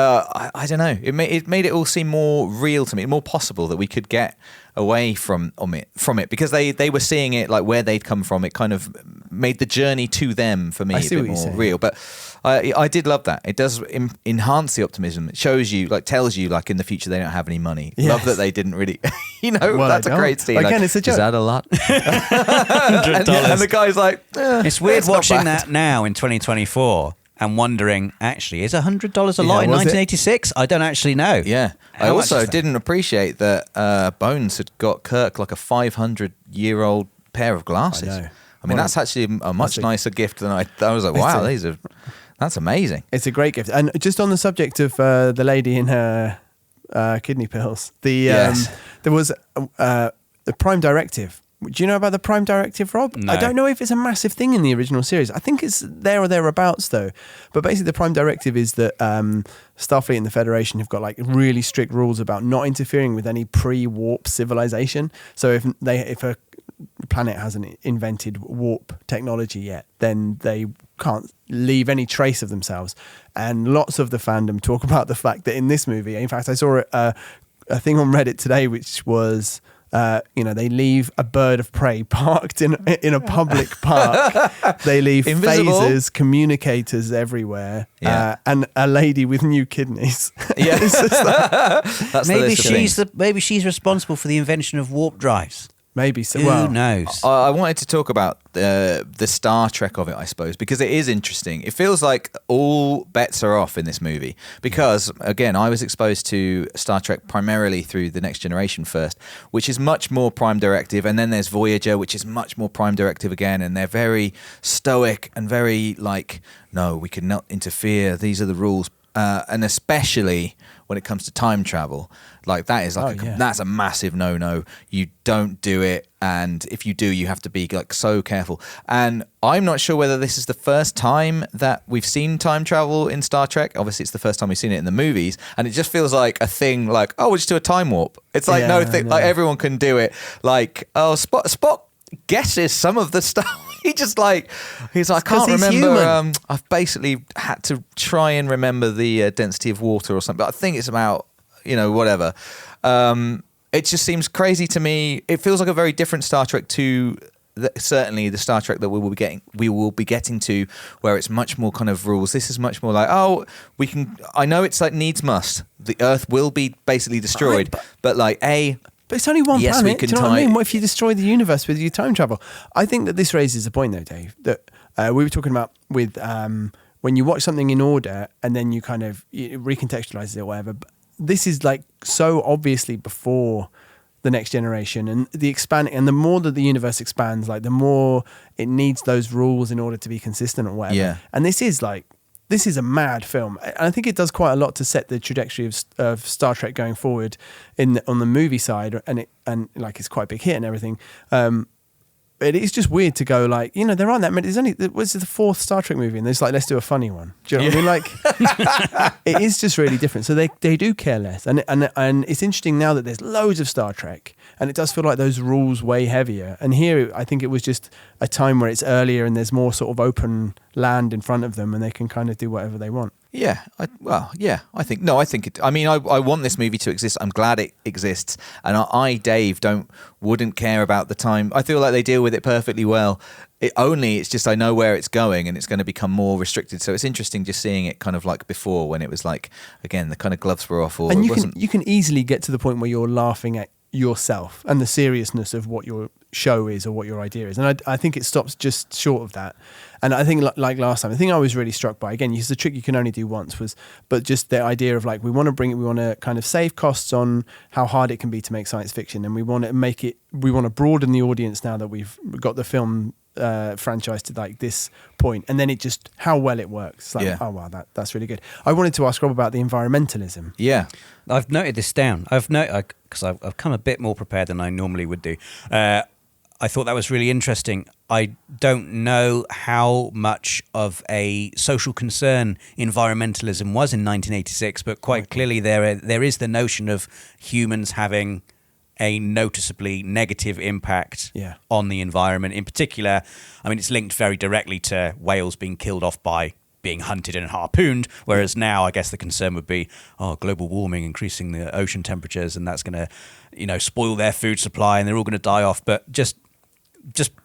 I don't know. It made it all seem more real to me, more possible that we could get away from it because they were seeing it like where they'd come from. It kind of made the journey to them for me a bit more real. But I did love that. It does enhance the optimism. It shows you, like, tells you, like, in the future they don't have any money. Yes. Love that they didn't really, well, that's a great scene. Again, like, it's a joke. Is that a lot? $100. And the guy's like, it's weird watching that now in 2024 and wondering, actually, is $100 a lot in 1986? I don't actually know. Yeah. I also didn't appreciate that Bones had got Kirk like a 500-year-old pair of glasses. I mean, that's actually a much nicer gift than I was like, wow, that's amazing. It's a great gift. And just on the subject of the lady in her kidney pills, there was the Prime Directive. Do you know about the Prime Directive, Rob? No. I don't know if it's a massive thing in the original series. I think it's there or thereabouts, though. But basically, the Prime Directive is that Starfleet and the Federation have got like really strict rules about not interfering with any pre-warp civilization. So if a planet hasn't invented warp technology yet, then they can't leave any trace of themselves. And lots of the fandom talk about the fact that in this movie, in fact, I saw a thing on Reddit today, which was... they leave a bird of prey parked in a public park. They leave Invisible. phasers, communicators everywhere, and a lady with new kidneys. Yeah, That's maybe she's responsible for the invention of warp drives. Maybe so. Who knows? I wanted to talk about the Star Trek of it, I suppose, because it is interesting. It feels like all bets are off in this movie because, again, I was exposed to Star Trek primarily through The Next Generation first, which is much more Prime Directive, and then there's Voyager, which is much more Prime Directive again, and they're very stoic and very like, no, we cannot interfere. These are the rules. And especially when it comes to time travel, like that is like that's a massive no-no. You don't do it, and if you do, you have to be like so careful. And I'm not sure whether this is the first time that we've seen time travel in Star Trek. Obviously, it's the first time we've seen it in the movies, and it just feels like a thing. Like, oh, we'll just do a time warp. It's like like everyone can do it. Like, oh, Spock guesses some of the stuff. He's like, I can't remember. I've basically had to try and remember the density of water or something. But I think it's about, whatever. It just seems crazy to me. It feels like a very different Star Trek to certainly the Star Trek that we will be getting to, where it's much more kind of rules. This is much more like, oh, we can. I know it's like needs must. The Earth will be basically destroyed, but it's only one yes, planet. we can Do you know what I mean? What if you destroy the universe with your time travel? I think that this raises a point, though, Dave, that we were talking about with when you watch something in order and then you kind of recontextualize it or whatever. But this is like so obviously before the Next Generation, and the expanding, and the more that the universe expands, like the more it needs those rules in order to be consistent or whatever. Yeah. And this is a mad film. And I think it does quite a lot to set the trajectory of Star Trek going forward on the movie side, and it's quite a big hit and everything. It is just weird to go like, there aren't that many. There's only, what's the fourth Star Trek movie? And there's like, let's do a funny one. Do you know what I mean? Like, it is just really different. So they do care less. And it's interesting now that there's loads of Star Trek, and it does feel like those rules weigh heavier. And here, I think it was just a time where it's earlier and there's more sort of open land in front of them, and they can kind of do whatever they want. Yeah, I think it. I mean, I want this movie to exist. I'm glad it exists, and Dave, wouldn't care about the time. I feel like they deal with it perfectly well. It's just I know where it's going, and it's going to become more restricted. So it's interesting just seeing it kind of like before, when it was like, again, the kind of gloves were off, or and it you can easily get to the point where you're laughing at yourself and the seriousness of what your show is or what your idea is, and I think it stops just short of that. And I think like last time, the thing I was really struck by, again, the trick you can only do once, but just the idea of like, we want to kind of save costs on how hard it can be to make science fiction, and we want to broaden the audience now that we've got the film franchise to like this point, and then it just how well it works. It's like, oh wow, that's really good. I wanted to ask Rob about the environmentalism. Yeah, I've noted this down. Because I've come a bit more prepared than I normally would do. I thought that was really interesting. I don't know how much of a social concern environmentalism was in 1986, but quite clearly there is the notion of humans having a noticeably negative impact on the environment. In particular, I mean, it's linked very directly to whales being killed off by being hunted and harpooned, whereas now I guess the concern would be, global warming, increasing the ocean temperatures, and that's going to, spoil their food supply, and they're all going to die off. But just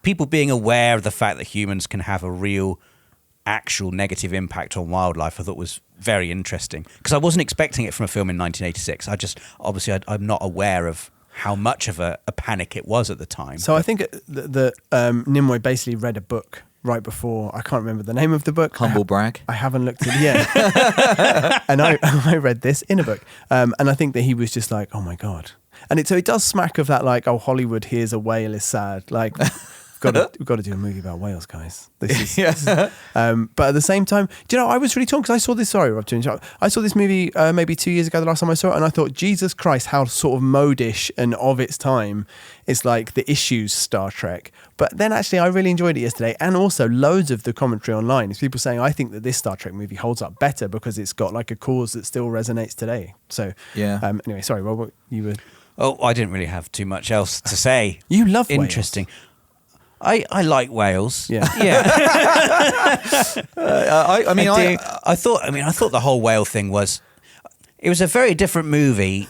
people being aware of the fact that humans can have a real, actual negative impact on wildlife, I thought was very interesting, because I wasn't expecting it from a film in 1986. I'm not aware of how much of a panic it was at the time. So I think that Nimoy basically read a book right before, I can't remember the name of the book. Humble brag. I haven't looked at it yet. And I read this in a book. And I think that he was just like, oh my God. And it does smack of that, like, Hollywood, here's a whale is sad. Like, we've got to do a movie about whales, guys. This is, but at the same time, do you know, I was really torn because I saw this, sorry, Rob, to interrupt. I saw this movie maybe 2 years ago, the last time I saw it, and I thought, Jesus Christ, how sort of modish and of its time it's like the issues Star Trek. But then actually I really enjoyed it yesterday, and also loads of the commentary online is people saying, I think that this Star Trek movie holds up better because it's got like a cause that still resonates today. So anyway, sorry, Rob, what you were... Oh, I didn't really have too much else to say. You love whales. Interesting. I like whales. Yeah. I thought the whole whale thing was a very different movie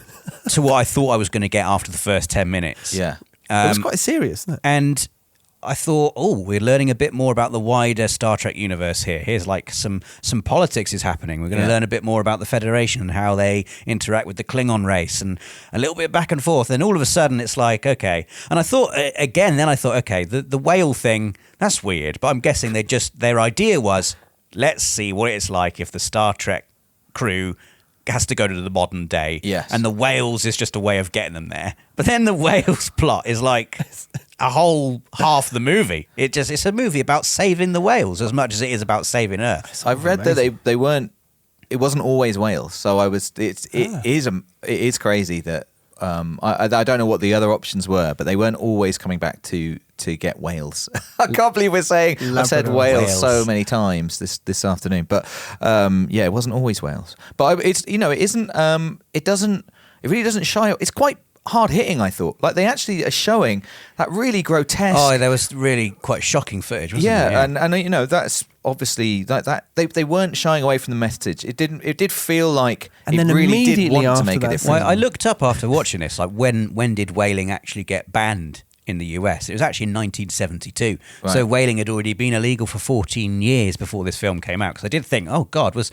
to what I thought I was going to get after the first 10 minutes. Yeah. It was quite serious, isn't it? And I thought, we're learning a bit more about the wider Star Trek universe here. Here's like some politics is happening. We're going to learn a bit more about the Federation and how they interact with the Klingon race, and a little bit back and forth. And all of a sudden it's like, okay. And I thought, okay, the whale thing, that's weird. But I'm guessing their idea was, let's see what it's like if the Star Trek crew has to go to the modern day. Yes. And the whales is just a way of getting them there. But then the whales plot is like a whole half the movie. It's a movie about saving the whales as much as it is about saving Earth. I've read that they weren't. It wasn't always whales. So it is crazy that I don't know what the other options were, but they weren't always coming back to get whales. I can't believe we're saying I've said whales so many times this afternoon, but it wasn't always whales. But it really doesn't shy. It's quite hard hitting, I thought. Like, they actually are showing that really grotesque. Oh, there was really quite shocking footage, wasn't there? Yeah, and that's obviously that they weren't shying away from the message. It did feel like and it then really did want to make a that difference. Well, I looked up after watching this, like when did whaling actually get banned in the US. It was actually in 1972. Right. So whaling had already been illegal for 14 years before this film came out. Because I did think, oh God, was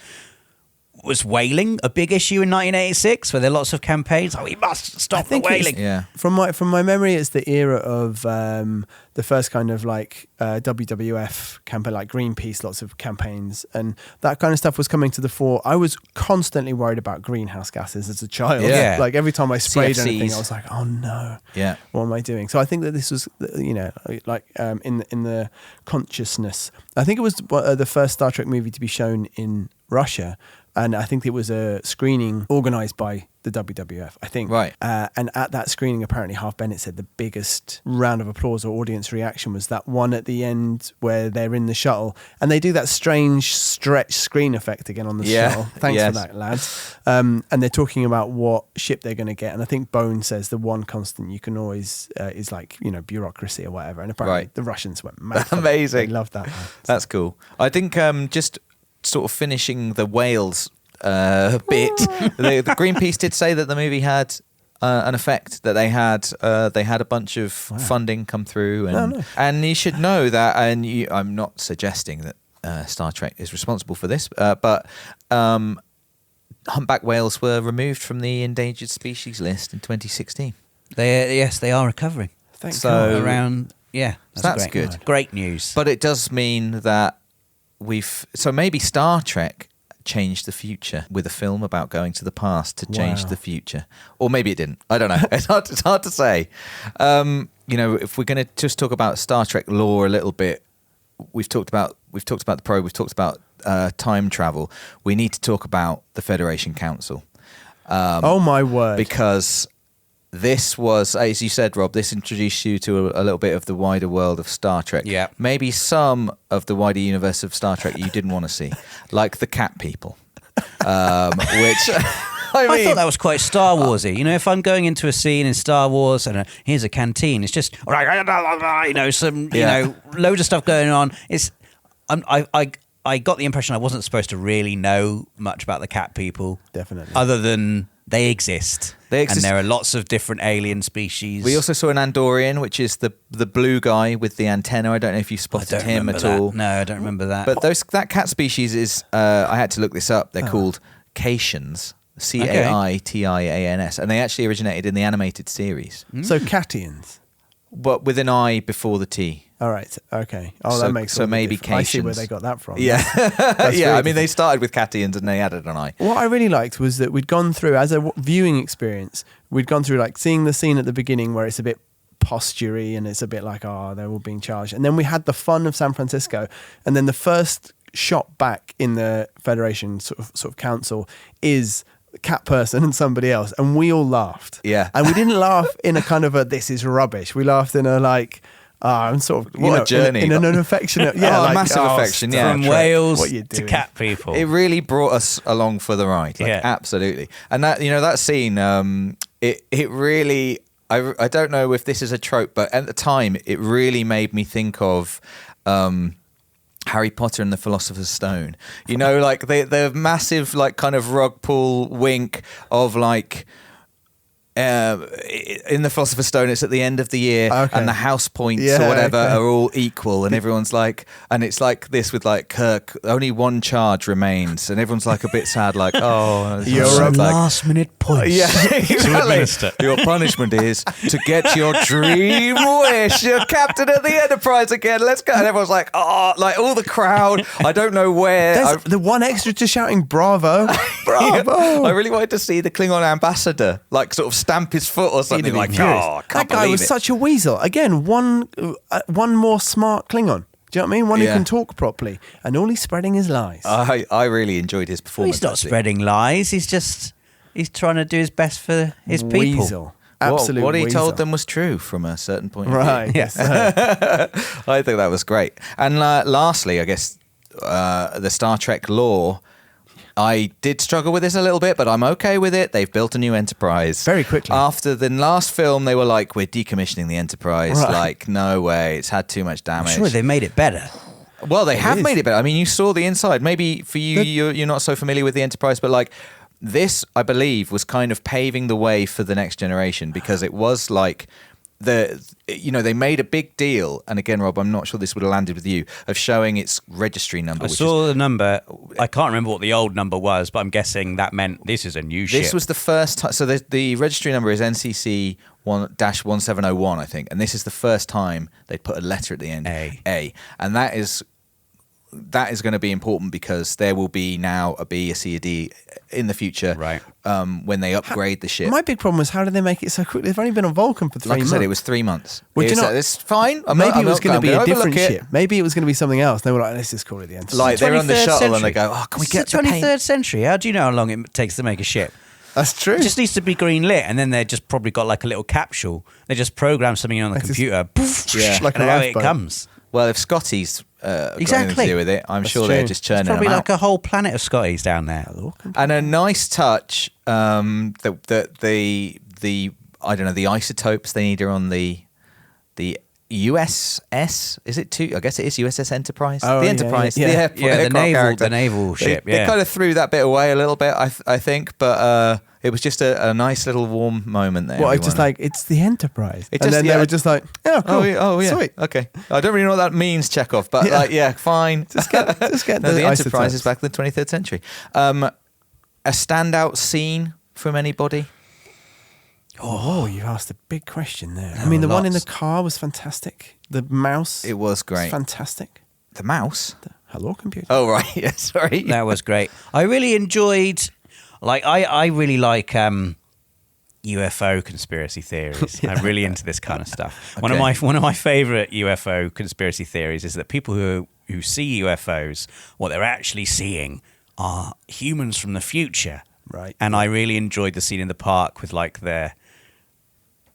whaling a big issue in 1986? Were there lots of campaigns? Oh, we must stop the whaling. Yeah. From my memory, it's the era of the first kind of like WWF campaign, like Greenpeace, lots of campaigns, and that kind of stuff was coming to the fore. I was constantly worried about greenhouse gases as a child. Yeah. Like every time I sprayed CFCs. anything, I was like, oh no, Yeah. what am I doing? So I think that this was, you know, like in the consciousness. I think it was the first Star Trek movie to be shown in Russia. And I think it was a screening organised by the WWF, I think. Right. And at that screening, apparently, Half Bennett said the biggest round of applause or audience reaction was that one at the end where they're in the shuttle. And they do that strange stretch screen effect again on the shuttle. Thanks for that, lads. And they're talking about what ship they're going to get. And I think Bone says the one constant you can always is like, you know, bureaucracy or whatever. And apparently the Russians went mad. Amazing. They loved that. That's cool. I think just sort of finishing the whales bit. The Greenpeace did say that the movie had an effect, that they had a bunch of funding come through, and and you should know that. And I'm not suggesting that Star Trek is responsible for this, but humpback whales were removed from the endangered species list in 2016. They are recovering. Thank So around, that's great, good. Great news. But it does mean that so maybe Star Trek changed the future with a film about going to the past to change the future, or maybe it didn't. I don't know. It's hard to say. You know, if we're going to just talk about Star Trek lore a little bit, we've talked about the probe, we've talked about time travel. We need to talk about the Federation Council. Oh my word! Because this was, as you said, Rob, this introduced you to a little bit of the wider world of Star Trek. Yeah. Maybe some of the wider universe of Star Trek you didn't want to see, like the cat people, which I thought that was quite Star Warsy. You know, if I'm going into a scene in Star Wars and here's a canteen, it's just you know, some you know, loads of stuff going on. I got the impression I wasn't supposed to really know much about the cat people, definitely, other than they exist. And there are lots of different alien species. We also saw an Andorian, which is the blue guy with the antenna. I don't know if you spotted him at all. No, I don't remember that. But that cat species is, I had to look this up, they're called Caitians, Caitians, and they actually originated in the animated series. So Catians? But with an I before the T. All right. Okay. Oh, that makes so maybe Caitians. I see where they got that from. Yeah. That's yeah. really I mean, they started with Catians and they added an I. What I really liked was that we'd gone through, as a viewing experience, we'd gone through like seeing the scene at the beginning where it's a bit postury and it's a bit like, oh, they're all being charged. And then we had the fun of San Francisco. And then the first shot back in the Federation sort of council is cat person and somebody else, and we all laughed. Yeah. And we didn't laugh in a kind of a this is rubbish. We laughed in a like I'm sort of a journey in an affectionate like, massive affection, from Wales to cat people. It really brought us along for the ride. Like, absolutely. And that, you know, that scene, it really, I don't know if this is a trope, but at the time it really made me think of Harry Potter and the Philosopher's Stone. You know, like the massive like kind of rug pull wink of like in the Philosopher's Stone, it's at the end of the year, and the house points or whatever are all equal, and everyone's like, and it's like this with like Kirk, only one charge remains, and everyone's like a bit sad, like, oh, you're a last minute point. Yeah, exactly. Your punishment is to get your dream wish. You're captain of the Enterprise again. Let's go. And everyone's like, oh, like all the crowd. I don't know where. There's the one extra just shouting bravo, bravo. I really wanted to see the Klingon ambassador, like sort of stamp his foot or something, like, oh, that guy was such a weasel. Again, one more smart Klingon. Do you know what I mean? One who can talk properly, and all he's spreading is lies. I really enjoyed his performance. He's not spreading lies. He's trying to do his best for his people. Weasel. Absolute what he weasel. told them was true from a certain point of right. view. Yes. I think that was great. And lastly, I guess the Star Trek lore. I did struggle with this a little bit, but I'm okay with it. They've built a new Enterprise. Very quickly. After the last film, they were like, we're decommissioning the Enterprise. Right. Like, no way. It's had too much damage. I'm sure they made it better. Well, they have made it better. I mean, you saw the inside. Maybe for you, you're not so familiar with the Enterprise, but like this, I believe, was kind of paving the way for the next generation because it was like they made a big deal, and again, Rob, I'm not sure this would have landed with you, of showing its registry number. I saw the number. I can't remember what the old number was, but I'm guessing that meant this is a new ship. This was the first time. So the registry number is NCC 1-1701, I think, and this is the first time they'd put a letter at the end, A, and that is going to be important because there will be now a B, a C, a D in the future, right? When they upgrade the ship. My big problem was, how did they make it so quickly? They've only been on Vulcan for 3 months. Like I said, it was 3 months. Well, it's fine. Maybe it was going to be a different ship. Maybe it was going to be something else. They were like, let's just call it the Enterprise. Like they're on the shuttle and they go, oh, can we get the 23rd century? How do you know how long it takes to make a ship? That's true. It just needs to be green lit, and then they just probably got like a little capsule. They just program something in on the computer, like and out it comes. Well, if Scotty's got anything exactly to do with it, I'm sure they're just churning There's probably them like out. a whole planet of Scotties down there. And a nice touch, the I don't know, the isotopes they need are on the USS. Is it two? I guess it is USS Enterprise. Oh, the Enterprise. yeah. The naval ship. They kind of threw that bit away a little bit, I think, but it was just a nice little warm moment there. Well, I just like, it's the Enterprise. And then they were just like, oh, cool. Oh, yeah. Sweet. Okay. I don't really know what that means, Chekhov, but fine. Just get the Enterprise is back in the 23rd century. A standout scene from anybody? Oh, you asked a big question there. I mean, the one in the car was fantastic. The mouse. It was great. Fantastic. The mouse? The hello computer. Oh, right. Yeah, sorry. That was great. I really enjoyed, I really like UFO conspiracy theories. I'm really into this kind of stuff. Okay. One of my favorite UFO conspiracy theories is that people who see UFOs, what they're actually seeing are humans from the future. Right. And I really enjoyed the scene in the park with like the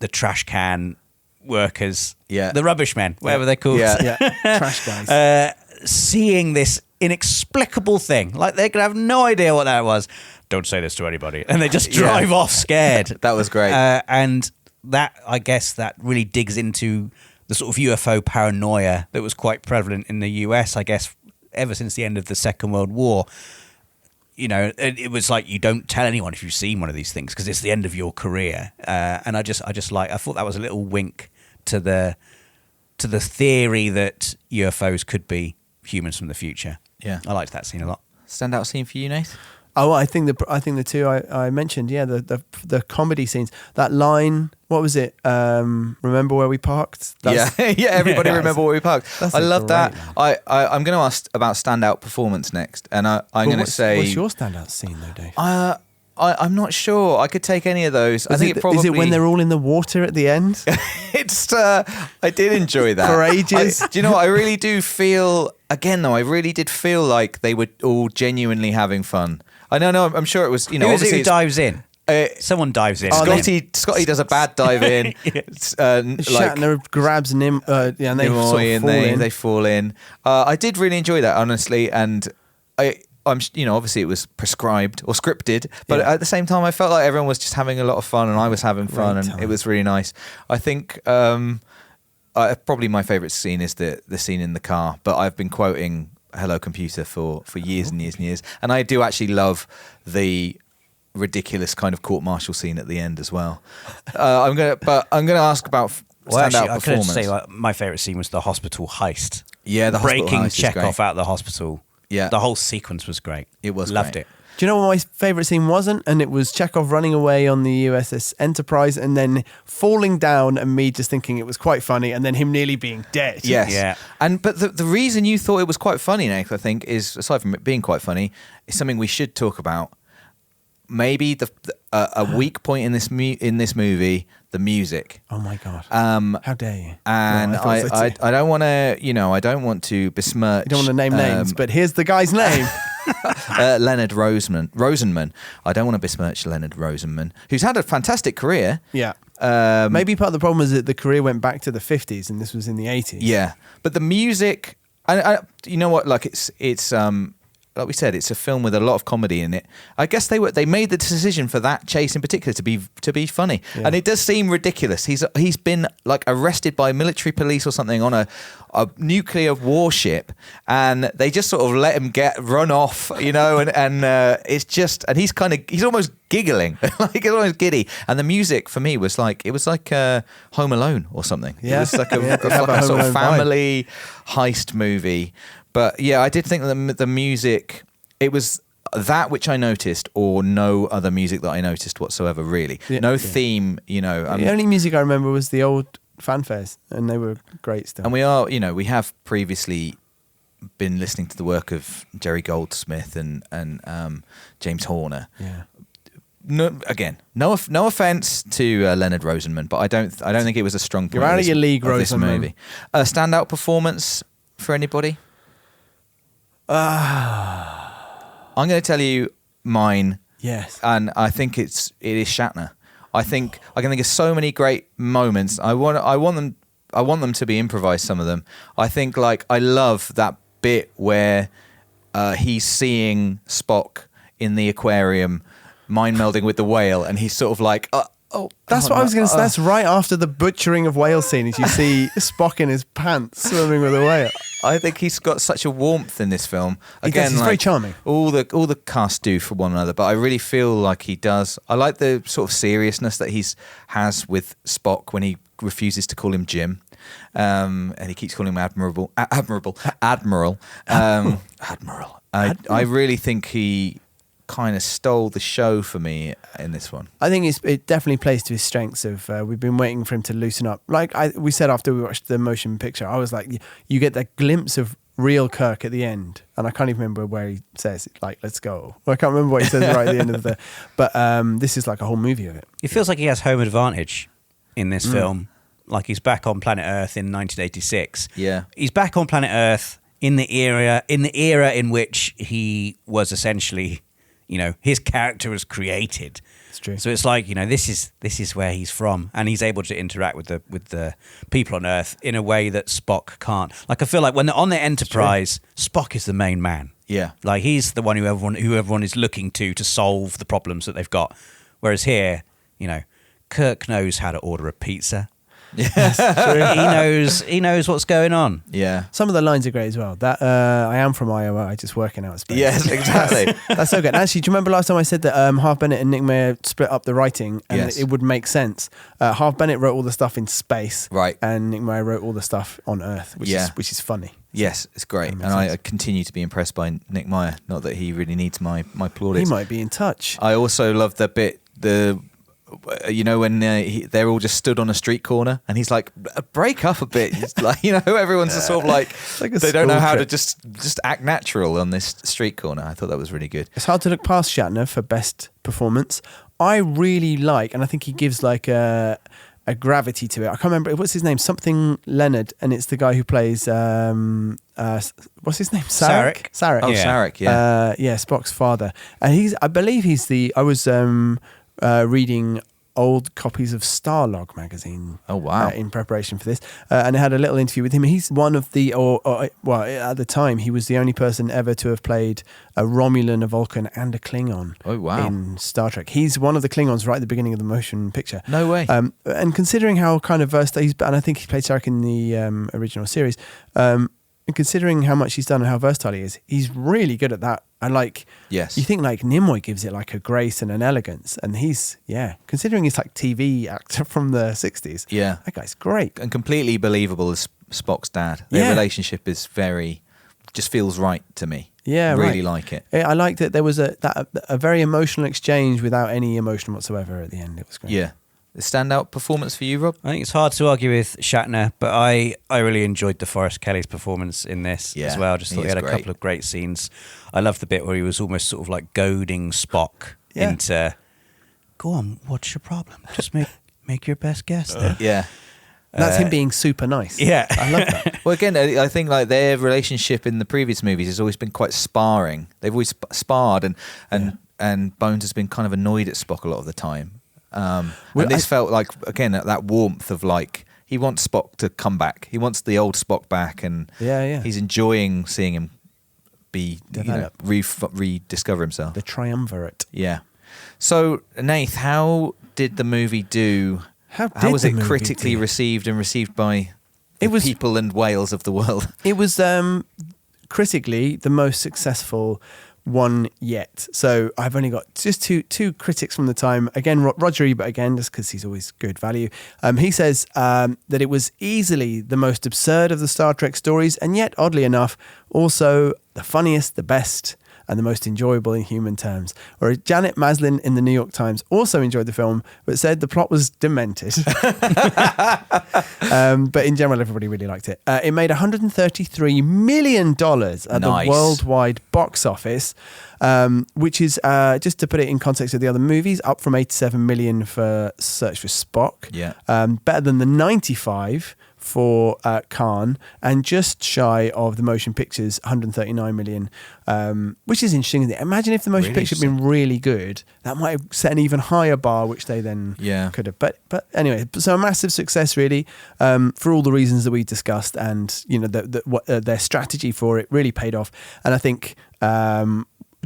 trash can workers, the rubbish men, whatever they're called. Yeah. Trash guys. Seeing this inexplicable thing. Like they could have no idea what that was. Don't say this to anybody. And they just drive off scared. That was great. And that, I guess, that really digs into the sort of UFO paranoia that was quite prevalent in the US, I guess, ever since the end of the Second World War. You know, it was like, you don't tell anyone if you've seen one of these things because it's the end of your career. And I thought that was a little wink to the theory that UFOs could be humans from the future. Yeah, I liked that scene a lot. Standout scene for you, Nath? Oh, I think the two I mentioned, the comedy scenes. That line, what was it? Remember where we parked? Everybody remember where we parked. I love that. Line. I'm going to ask about standout performance next, and I'm going to say, what's your standout scene though, Dave? I'm not sure. I could take any of those. I think is it when they're all in the water at the end? It's. I did enjoy that for ages. Do you know what? I really do feel. Again, though, I really did feel like they were all genuinely having fun. I know. I'm sure it was. You know, obviously, who dives in? Someone dives in. Scotty does a bad dive in. Shatner grabs Nim, and they sort of fall in. They fall in. I did really enjoy that, honestly, and I'm, obviously it was prescribed or scripted, but at the same time, I felt like everyone was just having a lot of fun, and I was having fun, and it was really nice. I think probably my favourite scene is the scene in the car, but I've been quoting Hello Computer for years and years and years, and I do actually love the ridiculous kind of court-martial scene at the end as well. I'm gonna ask about standout performance. I could say my favourite scene was the hospital heist. Yeah, the hospital breaking heist Chekhov out of the hospital. Yeah, the whole sequence was great. It was loved great. it. Do you know what my favourite scene wasn't? And it was Chekhov running away on the USS Enterprise and then falling down, and me just thinking it was quite funny, and then him nearly being dead. Yes. Yeah. But the reason you thought it was quite funny, Nick, I think, is, aside from it being quite funny, is something we should talk about. Maybe a weak point in this movie, the music. Oh my god! How dare you? And no, I don't want to, I don't want to besmirch. You don't want to name names, but here's the guy's name. Leonard Rosenman. I don't want to besmirch Leonard Rosenman, who's had a fantastic career. Yeah. Maybe part of the problem is that the career went back to the 50s, and this was in the 80s. Yeah, but the music, you know what? Like it's like we said, it's a film with a lot of comedy in it. I guess they made the decision for that chase in particular to be funny, and it does seem ridiculous. He's been like arrested by military police or something on a nuclear warship, and they just sort of let him run off, and it's just, and he's almost giggling, like he's almost giddy. And the music for me was like Home Alone or something. Yeah, it was like a sort of family heist movie. But yeah, I did think that the music, it was that which I noticed, or no other music that I noticed whatsoever, really. No theme, The only music I remember was the old fanfares, and they were great still. And we have previously been listening to the work of Jerry Goldsmith and James Horner. Yeah. No offense to Leonard Rosenman, but I don't think it was a strong point. You're out of your league, of this Rosenman. movie. Standout performance for anybody? I'm going to tell you mine. Yes. And I think it is Shatner. I can think of so many great moments. I want them to be improvised, some of them. I think I love that bit where he's seeing Spock in the aquarium mind melding with the whale, and he's sort of like that's what I was going to say. That's right after the butchering of whale scene, as you see Spock in his pants swimming with a whale. I think he's got such a warmth in this film. Again, he's very charming. All the cast do for one another, but I really feel like he does. I like the sort of seriousness that has with Spock when he refuses to call him Jim, and he keeps calling him Admiral. Admiral. I really think he kind of stole the show for me in this one. I think it definitely plays to his strengths of we've been waiting for him to loosen up. Like we said after we watched the motion picture, I was like, you get that glimpse of real Kirk at the end, and I can't even remember where he says like "let's go." Well, I can't remember what he says right at the end of the. But this is like a whole movie of it. It feels like he has home advantage in this film. Like he's back on planet Earth in 1986. Yeah, he's back on planet Earth in the era in which he was essentially, his character was created. It's true. So it's like, this is where he's from, and he's able to interact with the people on Earth in a way that Spock can't. Like I feel like when they're on the Enterprise, Spock is the main man. Yeah. Like he's the one who everyone is looking to solve the problems that they've got. Whereas here, Kirk knows how to order a pizza. Yes. he knows what's going on. Yeah. Some of the lines are great as well. That I am from Iowa, I just work in outer space. Yes, exactly. That's so good. And actually, do you remember last time I said that Harve Bennett and Nick Meyer split up the writing, and it would make sense? Harve Bennett wrote all the stuff in space, right, and Nick Meyer wrote all the stuff on Earth, which is funny. Yes, it's great, and I continue to be impressed by Nick Meyer. Not that he really needs my plaudits. He might be in touch. I also love the bit when they're all just stood on a street corner, and he's like, break up a bit. It's like, everyone's just sort of like they don't know how to just act natural on this street corner. I thought that was really good. It's hard to look past Shatner for best performance. I really like, and I think he gives like a gravity to it. I can't remember, what's his name? Something Leonard, and it's the guy who plays what's his name? Sarek. Sarek. Oh, yeah. Sarek. Yeah. Spock's father, and I believe he's I was reading old copies of Starlog magazine. Oh wow! In preparation for this, and I had a little interview with him. He's one of the, at the time, he was the only person ever to have played a Romulan, a Vulcan, and a Klingon. Oh wow! In Star Trek, he's one of the Klingons right at the beginning of the motion picture. No way. And considering how kind of versatile and I think he played Sarek in the original series. And considering how much he's done and how versatile he is, he's really good at that. And yes, you think like Nimoy gives it like a grace and an elegance, and he's considering he's like TV actor from the 60s. Yeah, that guy's great and completely believable as Spock's dad. Their relationship is just feels right to me. Yeah, really like it. I liked that there was a very emotional exchange without any emotion whatsoever at the end. It was great. Yeah. A standout performance for you, Rob? I think it's hard to argue with Shatner, but I really enjoyed DeForest Kelly's performance in this as well. Just thought he had a couple of great scenes. I love the bit where he was almost sort of like goading Spock into, go on, what's your problem? Just make your best guess then. Yeah. That's him being super nice. Yeah. I love that. Well, again, I think like their relationship in the previous movies has always been quite sparring. They've always sparred, and Bones has been kind of annoyed at Spock a lot of the time. And this felt like, again, that warmth of like, he wants Spock to come back. He wants the old Spock back, and he's enjoying seeing him be Develop. rediscover himself. The triumvirate. Yeah. So, Nath, how did the movie do? How was it critically received and received by the people and whales of the world? It was critically the most successful one yet. So I've only got just two critics from the time. Again, Roger Ebert again, just because he's always good value. He says that it was easily the most absurd of the Star Trek stories, and yet, oddly enough, also the funniest, the best, and the most enjoyable in human terms. Whereas Janet Maslin in the New York Times also enjoyed the film, but said the plot was demented. But in general, everybody really liked it. It made $133 million at the worldwide box office, which is, just to put it in context of the other movies, up from $87 million for Search for Spock. Yeah. Better than the 95 for Khan, and just shy of the motion pictures, 139 million, which is interesting. Imagine if the motion picture had been really good, that might have set an even higher bar, which they then could have. But anyway, so a massive success really, for all the reasons that we discussed, and their strategy for it really paid off. And I think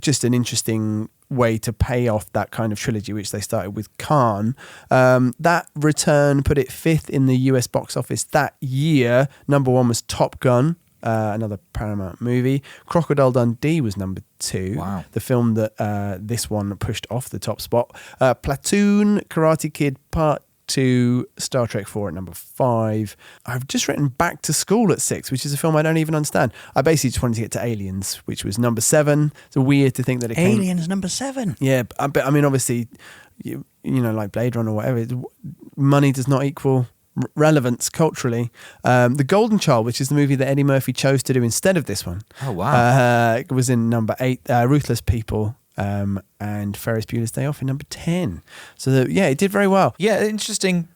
just an interesting way to pay off that kind of trilogy, which they started with Khan. That return put it fifth in the US box office that year. Number one was Top Gun, another Paramount movie. Crocodile Dundee was number 2. Wow. The film that this one pushed off the top spot. Platoon, Karate Kid Part 2, Star Trek 4 at number 5. I've just written Back to School at 6, which is a film I don't even understand. I basically just wanted to get to Aliens, which was number 7. It's weird to think that it Aliens number 7. Yeah, but I mean, obviously, you know, like Blade Runner or whatever, money does not equal relevance culturally. The Golden Child, which is the movie that Eddie Murphy chose to do instead of this one. Oh, wow. It was in number 8. Ruthless People. And Ferris Bueller's Day Off in number 10. So, it did very well. Yeah, interesting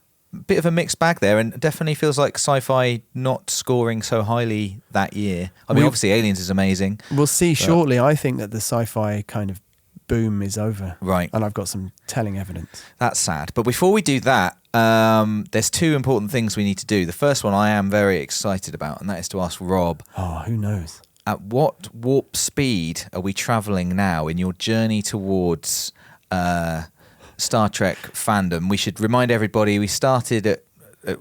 bit of a mixed bag there, and definitely feels like sci-fi not scoring so highly that year. I mean, obviously Aliens is amazing. We'll see shortly. I think that the sci-fi kind of boom is over. Right. And I've got some telling evidence. That's sad. But before we do that, there's 2 important things we need to do. The first one I am very excited about, and that is to ask Rob. Oh, who knows? At what warp speed are we travelling now in your journey towards Star Trek fandom? We should remind everybody we started at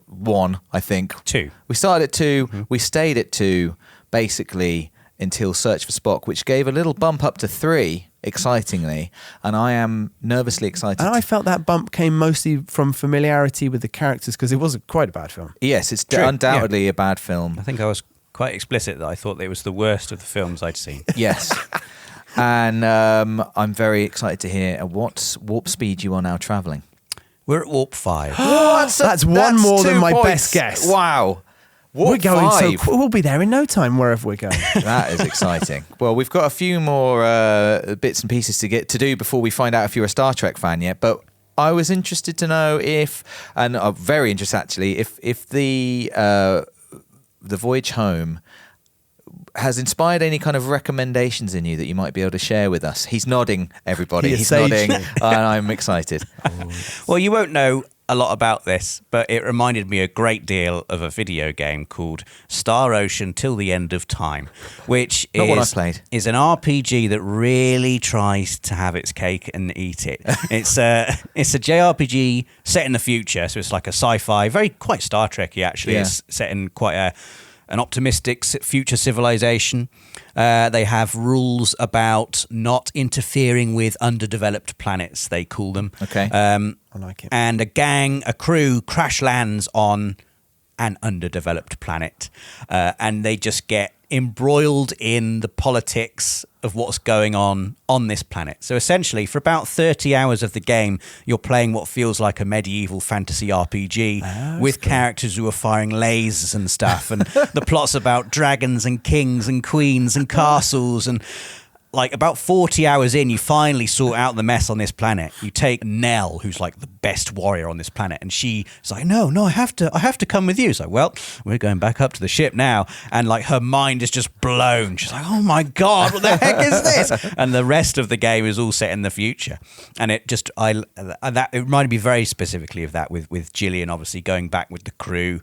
1, I think. 2. We started at 2. Mm-hmm. We stayed at 2, basically, until Search for Spock, which gave a little bump up to 3, excitingly. And I am nervously excited. And I felt that bump came mostly from familiarity with the characters, because it was quite a bad film. Yes, it's undoubtedly a bad film. I think I was quite explicit that I thought it was the worst of the films I'd seen. Yes. And I'm very excited to hear at what warp speed you are now travelling. We're at warp 5. That's one more than my points. best guess. Wow. Warp we're going 5. so we'll be there in no time wherever we're going. That is exciting. Well, we've got a few more bits and pieces to do before we find out if you're a Star Trek fan yet, but I was interested to know very interested actually, if the Voyage Home has inspired any kind of recommendations in you that you might be able to share with us. He's nodding, everybody. He's nodding, and I'm excited. Well, you won't know a lot about this, but it reminded me a great deal of a video game called Star Ocean Till the End of Time, which Not what I played. is an RPG that really tries to have its cake and eat it. It's a JRPG set in the future, so it's like a sci-fi, quite Star Trek-y actually. Yeah. It's set in quite an optimistic future civilization. They have rules about not interfering with underdeveloped planets, they call them. Okay. I like it. And a crew crash lands on an underdeveloped planet, and they just get embroiled in the politics of what's going on this planet. So essentially, for about 30 hours of the game, you're playing what feels like a medieval fantasy RPG with characters who are firing lasers and stuff, and the plot's about dragons and kings and queens and castles, and like about 40 hours in, you finally sort out the mess on this planet. You take Nell, who's like the best warrior on this planet, and she's like, no, I have to come with you. It's like, well, we're going back up to the ship now. And like her mind is just blown. She's like, oh my God, what the heck is this? And the rest of the game is all set in the future. And it reminded me very specifically of that with Gillian, obviously going back with the crew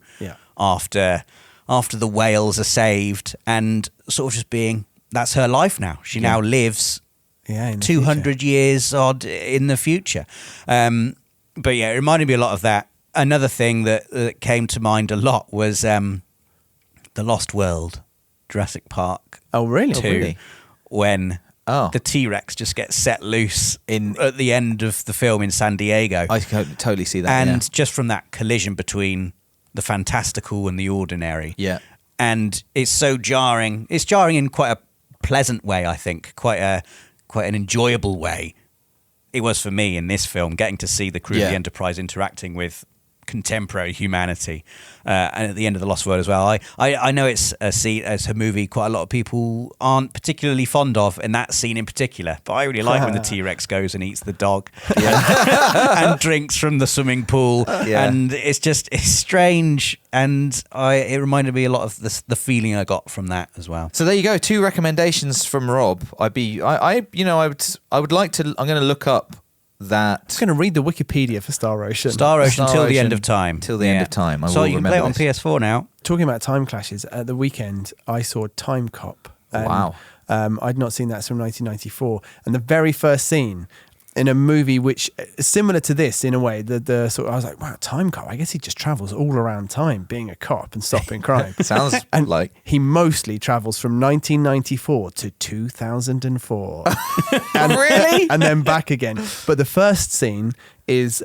after the whales are saved, and sort of just being that's her life now. She now lives in 200 years odd in the future. But yeah, it reminded me a lot of that. Another thing that came to mind a lot was The Lost World, Jurassic Park. Oh, really? 2, really? When the T-Rex just gets set loose at the end of the film in San Diego. I can totally see that. And just from that collision between the fantastical and the ordinary. Yeah. And it's so jarring. It's jarring in quite a pleasant way, I think. Quite an enjoyable way. It was for me in this film, getting to see the crew of the Enterprise interacting with contemporary humanity, and at the end of The Lost World as well. I know it's a movie quite a lot of people aren't particularly fond of, and that scene in particular, but I really like when the T-Rex goes and eats the dog and drinks from the swimming pool, and it's strange, and it reminded me a lot of the feeling I got from that as well. So there you go, 2 recommendations from Rob. I would like to. I'm going to look up that. I'm going to read the Wikipedia for Star Ocean. Star Ocean till the end of time. Till the end of time. So you can play it on PS4 now. Talking about time clashes, at the weekend I saw Time Cop. Wow. I'd not seen that from 1994, and the very first scene in a movie which is similar to this in a way, the sort of, I was like, wow, Time Cop. I guess he just travels all around time, being a cop and stopping crime. Sounds and like he mostly travels from 1994 to 2004. And, really? And then back again. But the first scene is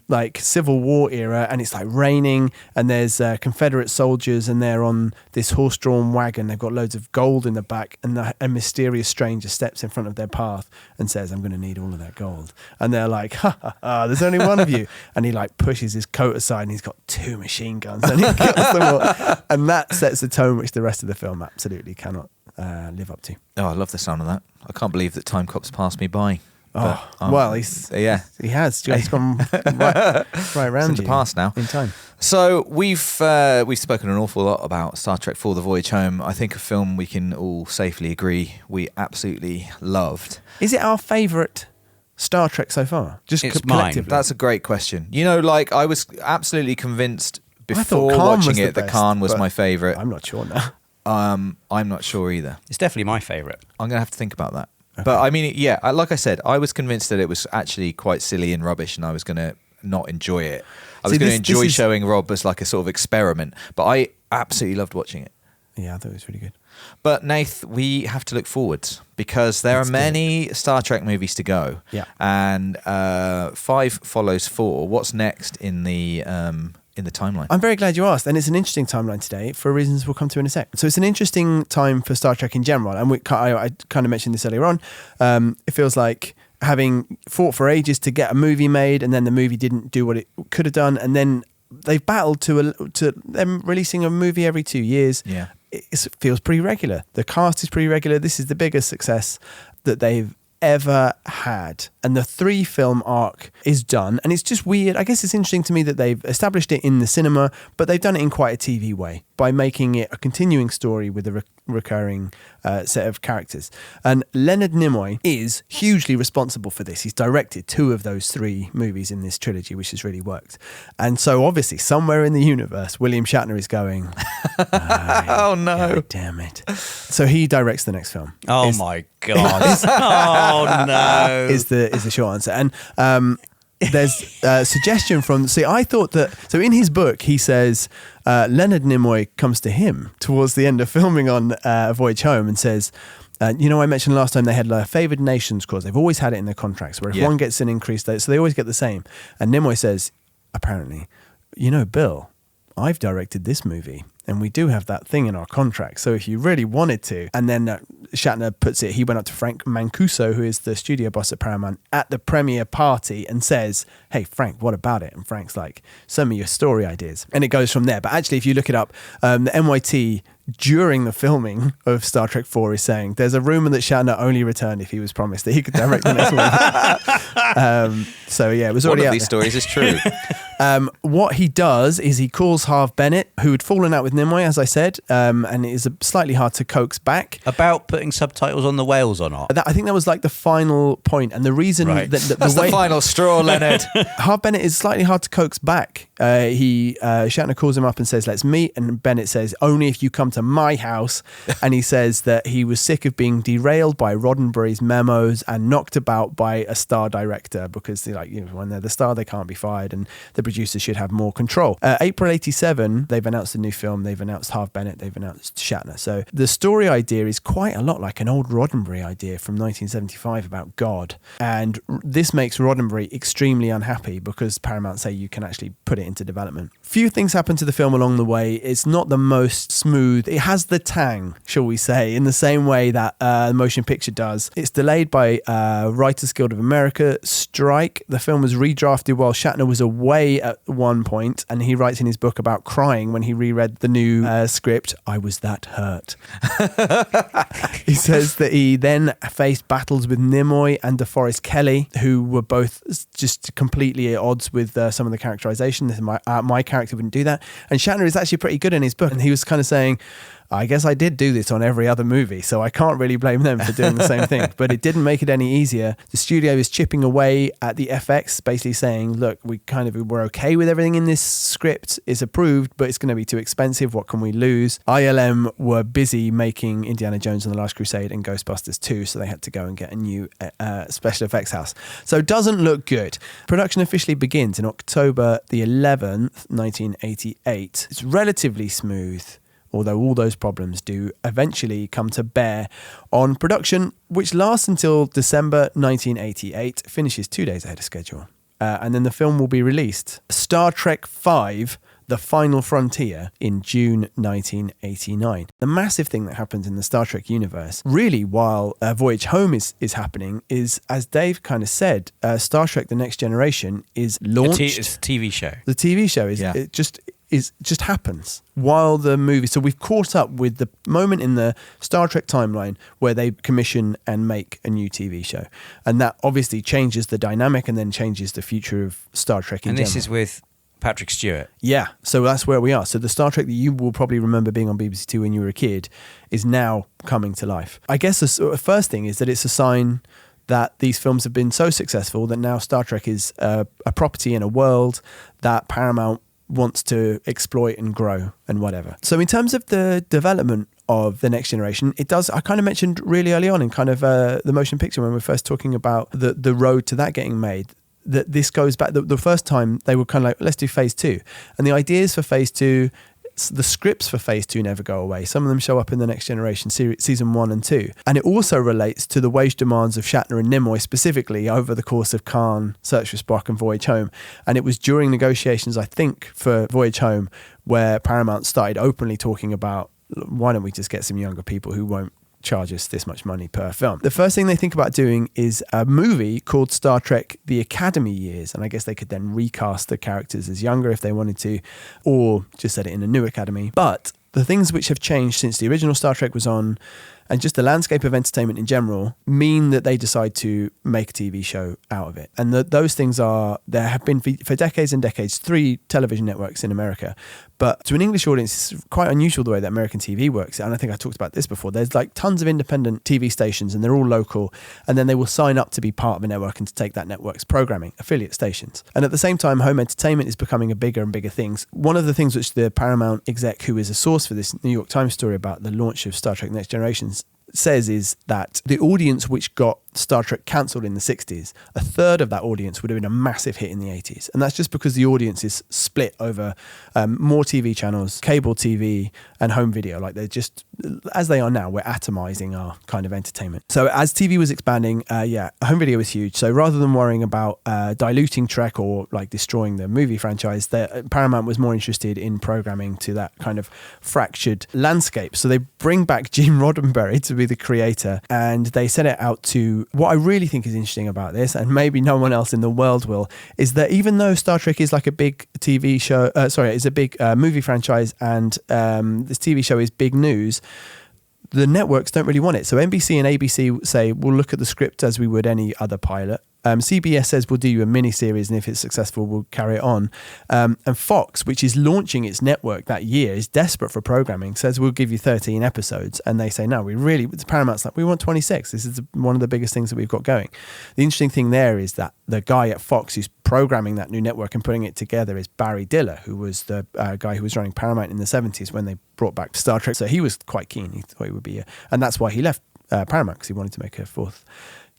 like Civil War era, and it's like raining, and there's Confederate soldiers, and they're on this horse-drawn wagon. They've got loads of gold in the back, and a mysterious stranger steps in front of their path and says, "I'm going to need all of that gold." And they're like, "Ha ha ha! There's only one of you." And he like pushes his coat aside, and he's got 2 machine guns, and he kills them all. And that sets the tone which the rest of the film absolutely cannot live up to. Oh, I love the sound of that. I can't believe that Time Cop's passed me by. Oh, well, he has. He's gone right around the past now. In time. So we've spoken an awful lot about Star Trek 4: The Voyage Home. I think a film we can all safely agree we absolutely loved. Is it our favourite Star Trek so far? Just it's collectively? mine. That's a great question. You know, like I was absolutely convinced before watching it that Khan was my favourite. I'm not sure now. I'm not sure either. It's definitely my favourite. I'm going to have to think about that. But I mean, like I said, I was convinced that it was actually quite silly and rubbish, and I was going to not enjoy it. I was going to enjoy showing Rob as like a sort of experiment, but I absolutely loved watching it. Yeah, I thought it was really good. But Nath, we have to look forwards because there are many Star Trek movies to go. Yeah, and 5 follows 4. What's next in the timeline? I'm very glad you asked, and it's an interesting timeline today for reasons we'll come to in a sec. So it's an interesting time for Star Trek in general, and I kind of mentioned this earlier on. It feels like having fought for ages to get a movie made, and then the movie didn't do what it could have done, and then they've battled to them releasing a movie every 2 years. Yeah, it feels pretty regular. The cast is pretty regular. This is the biggest success that they've ever had, and the 3-film arc is done, and it's just weird. I guess it's interesting to me that they've established it in the cinema, but they've done it in quite a TV way by making it a continuing story with a recurring set of characters. And Leonard Nimoy is hugely responsible for this. He's directed 2 of those 3 movies in this trilogy, which has really worked. And so obviously somewhere in the universe William Shatner is going, oh no, God damn it. So he directs the next film. Oh my God. Oh no, is the short answer. And there's a suggestion from, I thought that, so in his book he says Leonard Nimoy comes to him towards the end of filming on Voyage Home and says, I mentioned last time they had a favoured nations clause. They've always had it in their contracts where if one gets an increase, so they always get the same. And Nimoy says, apparently, Bill, I've directed this movie and we do have that thing in our contract. So if you really wanted to, and then Shatner puts it, he went up to Frank Mancuso, who is the studio boss at Paramount, at the premiere party and says, "Hey, Frank, what about it?" And Frank's like, "Send me your story ideas." And it goes from there. But actually, if you look it up, the NYT during the filming of Star Trek 4 is saying there's a rumor that Shatner only returned if he was promised that he could direct the next movie. So yeah, it was already one of out these there. stories is true. What he does is he calls Harve Bennett, who had fallen out with Nimoy, as I said, and is slightly hard to coax back. About putting subtitles on the whales or not? I think that was like the final point, and the reason that That's the final straw, Leonard. Harve Bennett is slightly hard to coax back. Shatner calls him up and says, "Let's meet," and Bennett says, "Only if you come to my house." And he says that he was sick of being derailed by Roddenberry's memos and knocked about by a star director, because when they're the star, they can't be fired, and the producers should have more control. April 87, they've announced a new film. They've announced Harve Bennett. They've announced Shatner. So the story idea is quite a lot like an old Roddenberry idea from 1975 about God. And this makes Roddenberry extremely unhappy because Paramount say you can actually put it into development. Few things happen to the film along the way. It's not the most smooth. It has the tang, shall we say, in the same way that the motion picture does. It's delayed by Writers Guild of America strike. The film was redrafted while Shatner was away at one point, and he writes in his book about crying when he reread the new script. "I was that hurt." He says that he then faced battles with Nimoy and DeForest Kelley, who were both just completely at odds with some of the characterization. My character wouldn't do that. And Shatner is actually pretty good in his book, and he was kind of saying, I guess I did do this on every other movie, so I can't really blame them for doing the same thing. But it didn't make it any easier. The studio is chipping away at the FX, basically saying, look, we're okay with everything in this script. It's approved, but it's going to be too expensive. What can we lose? ILM were busy making Indiana Jones and the Last Crusade and Ghostbusters 2, so they had to go and get a new special effects house. So it doesn't look good. Production officially begins in October the 11th, 1988. It's relatively smooth, although all those problems do eventually come to bear on production, which lasts until December 1988, finishes 2 days ahead of schedule. And then the film will be released. Star Trek V, The Final Frontier, in June 1989. The massive thing that happens in the Star Trek universe, really, while Voyage Home is happening, is, as Dave kind of said, Star Trek The Next Generation is launched. It's a TV show. The TV show is it just happens while the movie. So we've caught up with the moment in the Star Trek timeline where they commission and make a new TV show, and that obviously changes the dynamic and then changes the future of Star Trek in general. And this is with Patrick Stewart. Yeah, so that's where we are. So the Star Trek that you will probably remember being on BBC Two when you were a kid is now coming to life. I guess the first thing is that it's a sign that these films have been so successful that now Star Trek is a property in a world that Paramount wants to exploit and grow and whatever. So in terms of the development of The Next Generation, it does, I kind of mentioned really early on in kind of the motion picture when we were first talking about the road to that getting made, that this goes back, the first time they were kind of like, let's do phase 2. And the ideas for phase 2, the scripts for phase 2 never go away. Some of them show up in The Next Generation season 1 and 2. And it also relates to the wage demands of Shatner and Nimoy specifically over the course of Khan, Search for Spock and Voyage Home. And it was during negotiations, I think, for Voyage Home where Paramount started openly talking about, why don't we just get some younger people who won't charge us this much money per film. The first thing they think about doing is a movie called Star Trek The Academy Years, and I guess they could then recast the characters as younger if they wanted to, or just set it in a new academy. But the things which have changed since the original Star Trek was on, and just the landscape of entertainment in general, mean that they decide to make a TV show out of it. And those things are, there have been for decades and decades 3 television networks in America. But to an English audience, it's quite unusual the way that American TV works. And I think I talked about this before. There's like tons of independent TV stations and they're all local. And then they will sign up to be part of a network and to take that network's programming, affiliate stations. And at the same time, home entertainment is becoming a bigger and bigger thing. One of the things which the Paramount exec, who is a source for this New York Times story about the launch of Star Trek Next Generation, says is that the audience which got Star Trek cancelled in the 60s, a third of that audience would have been a massive hit in the 80s. And that's just because the audience is split over more TV channels, cable TV and home video. Like they're just, as they are now, we're atomizing our kind of entertainment. So as TV was expanding, home video was huge. So rather than worrying about diluting Trek or like destroying the movie franchise, Paramount was more interested in programming to that kind of fractured landscape. So they bring back Gene Roddenberry to be the creator, and they set it out to, what I really think is interesting about this, and maybe no one else in the world will, is that even though Star Trek is like a big TV show, is a big movie franchise, and this TV show is big news, the networks don't really want it. So NBC and ABC say, we'll look at the script as we would any other pilot. CBS says we'll do you a mini-series, and if it's successful, we'll carry it on. And Fox, which is launching its network that year, is desperate for programming, says we'll give you 13 episodes. And they say, no, Paramount's like, we want 26. This is one of the biggest things that we've got going. The interesting thing there is that the guy at Fox who's programming that new network and putting it together is Barry Diller, who was the guy who was running Paramount in the 70s when they brought back Star Trek. So he was quite keen. He thought he would be, and that's why he left Paramount, because he wanted to make a fourth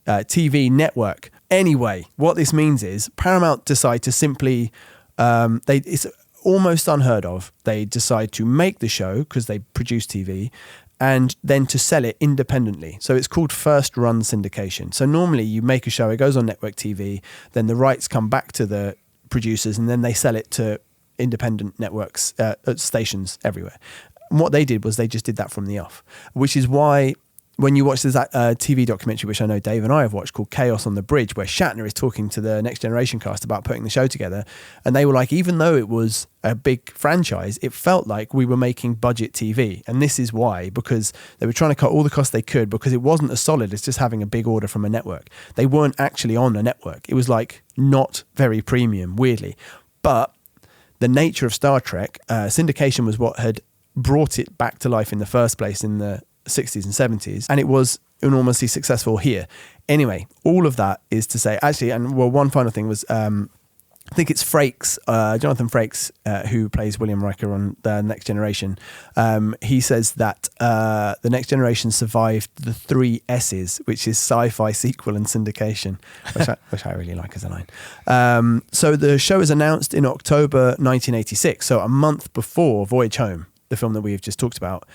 TV network. Anyway, what this means is Paramount decide to simply, it's almost unheard of. They decide to make the show because they produce TV, and then to sell it independently. So it's called first run syndication. So normally you make a show, it goes on network TV, then the rights come back to the producers, and then they sell it to independent networks, stations everywhere. And what they did was they just did that from the off, which is why when you watch that TV documentary, which I know Dave and I have watched, called Chaos on the Bridge, where Shatner is talking to the Next Generation cast about putting the show together, and they were like, even though it was a big franchise, it felt like we were making budget TV. And this is why, because they were trying to cut all the costs they could, because it wasn't as solid as just having a big order from a network. They weren't actually on a network. It was like not very premium, weirdly. But the nature of Star Trek, syndication was what had brought it back to life in the first place in the 60s and 70s, and it was enormously successful here. Anyway, all of that is to say, actually, and well, one final thing was, I think it's Frakes, Jonathan Frakes, who plays William Riker on The Next Generation. He says that The Next Generation survived the 3 S's, which is sci-fi, sequel, and syndication, which I really like as a line. So the show is announced in October 1986, so a month before Voyage Home, the film that we've just talked about.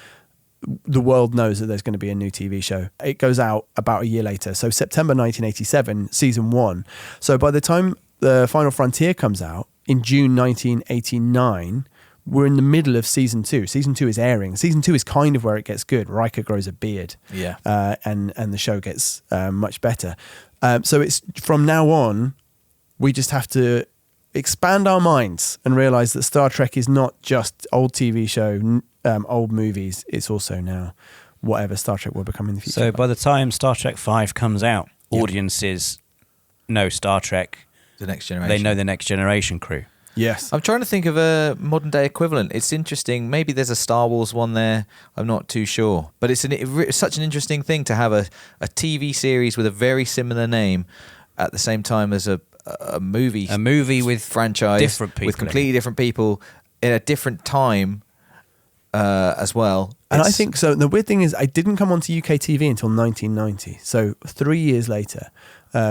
The world knows that there's going to be a new TV show. It goes out about a year later. So September 1987, season 1. So by the time The Final Frontier comes out in June 1989, we're in the middle of season 2. Season 2 is airing. Season 2 is kind of where it gets good. Riker grows a beard. Yeah. And the show gets much better. So it's from now on, we just have to expand our minds and realize that Star Trek is not just old TV show, old movies. It's also now whatever Star Trek will become in the future. So by the time Star Trek 5 comes out, audiences know Star Trek. The Next Generation. They know the Next Generation crew. Yes. I'm trying to think of a modern day equivalent. It's interesting. Maybe there's a Star Wars one there. I'm not too sure. But it's such an interesting thing to have a TV series with a very similar name at the same time as a movie. A movie with franchise. Different people. With completely different people in a different time as well. And I think so. The weird thing is, I didn't come onto UK TV until 1990, so 3 years later,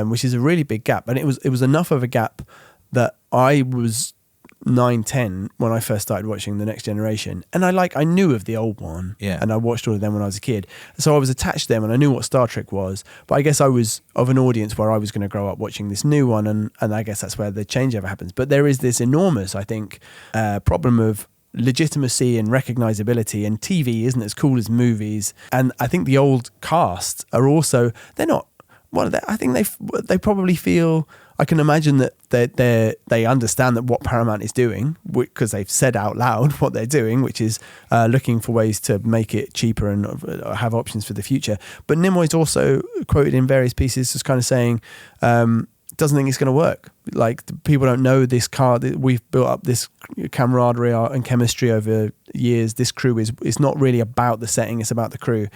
which is a really big gap. And it was enough of a gap that I was 9-10 when I first started watching The Next Generation, and I knew of the old one, and I watched all of them when I was a kid, so I was attached to them and I knew what Star Trek was. But I guess I was of an audience where I was going to grow up watching this new one, and I guess that's where the changeover happens. But there is this enormous, I think, problem of legitimacy and recognizability, and TV isn't as cool as movies. And I think the old cast are also, they're not, well, I think they probably feel, I can imagine that they understand that what Paramount is doing, because they've said out loud what they're doing, which is looking for ways to make it cheaper and have options for the future. But Nimoy's also quoted in various pieces just kind of saying, doesn't think it's going to work. Like, people don't know this car. We've built up this camaraderie and chemistry over years. This crew is not really about the setting. It's about the crew.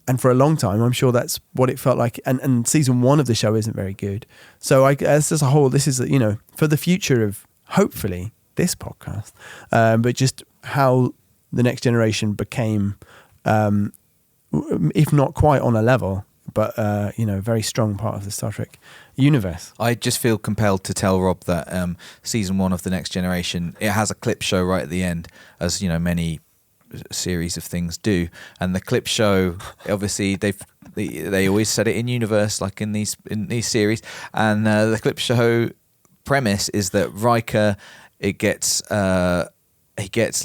And for a long time, I'm sure that's what it felt like. And season 1 of the show isn't very good. So as a whole, this is, for the future of, hopefully, this podcast, but just how The Next Generation became, if not quite on a level, but, very strong part of the Star Trek universe. I just feel compelled to tell Rob that season 1 of The Next Generation, it has a clip show right at the end, as, many series of things do, and the clip show, obviously they always set it in universe, like in these series, and the clip show premise is that Riker he gets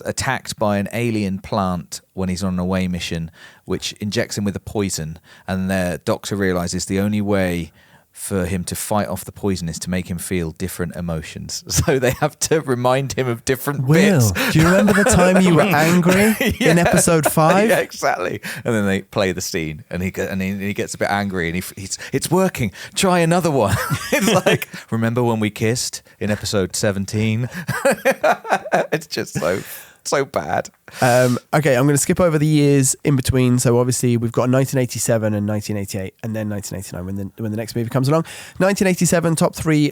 attacked by an alien plant when he's on an away mission, which injects him with a poison, and the doctor realizes the only way for him to fight off the poison is to make him feel different emotions. So they have to remind him of different bits. Do you remember the time you were angry in episode 5? Yeah, exactly. And then they play the scene, and he gets a bit angry, and it's working. Try another one. It's like, remember when we kissed in episode 17? It's just so bad. Okay, I'm going to skip over the years in between. So obviously we've got 1987 and 1988, and then 1989 when the next movie comes along. 1987 top 3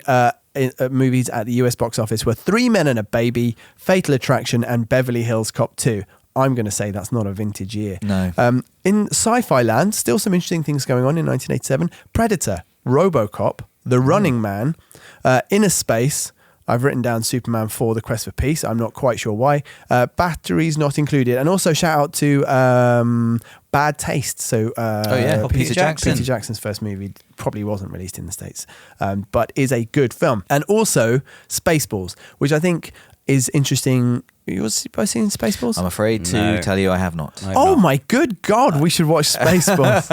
movies at the US box office were Three Men and a Baby, Fatal Attraction, and Beverly Hills Cop 2. I'm going to say that's not a vintage year. No. In sci-fi land, still some interesting things going on in 1987. Predator, RoboCop, The Running Man, Inner Space. I've written down Superman 4, The Quest for Peace. I'm not quite sure why. Batteries not included. And also shout out to Bad Taste. So, Peter Jackson. Peter Jackson's first movie probably wasn't released in the States, but is a good film. And also Spaceballs, which I think is interesting. You both seen Spaceballs? I'm afraid to tell you I have not. My good God, we should watch Spaceballs.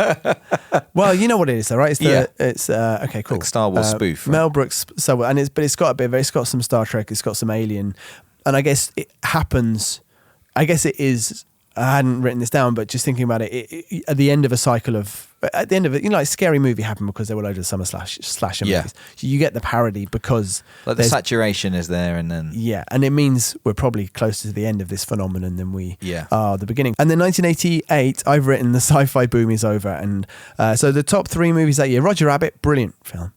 Well, you know what it is, though, right? It's okay, cool. Like Star Wars spoof. Right? Mel Brooks, it's got a bit of, it's got some Star Trek, it's got some Alien, and I guess it happens. I guess it is. I hadn't written this down, but just thinking about it, at the end of a cycle of, at the end of it, like Scary Movie happened because there were loads of summer slasher movies. So you get the parody because like the saturation is there, and then and it means we're probably closer to the end of this phenomenon than we are the beginning. And then 1988, I've written the sci-fi boom is over, and so the top 3 movies that year: Roger Rabbit, brilliant film.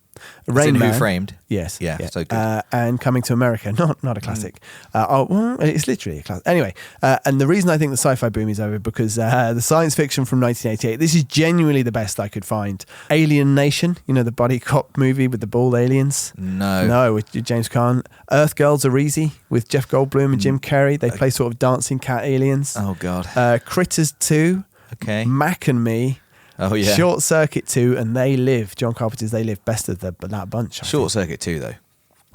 Rain Man. Who Framed? Yes. Yeah, so good. And Coming to America, not a classic. It's literally a classic. Anyway, and the reason I think the sci-fi boom is over because the science fiction from 1988, this is genuinely the best I could find. Alien Nation, you know, the buddy cop movie with the bald aliens? No, with James Caan. Earth Girls Are Easy with Jeff Goldblum and Jim Carrey. They play sort of dancing cat aliens. Oh, God. Critters 2. Okay. Mac and Me. Oh, yeah. Short Circuit 2 and They Live. John Carpenter's They Live. Best of that bunch. Short Circuit 2, though.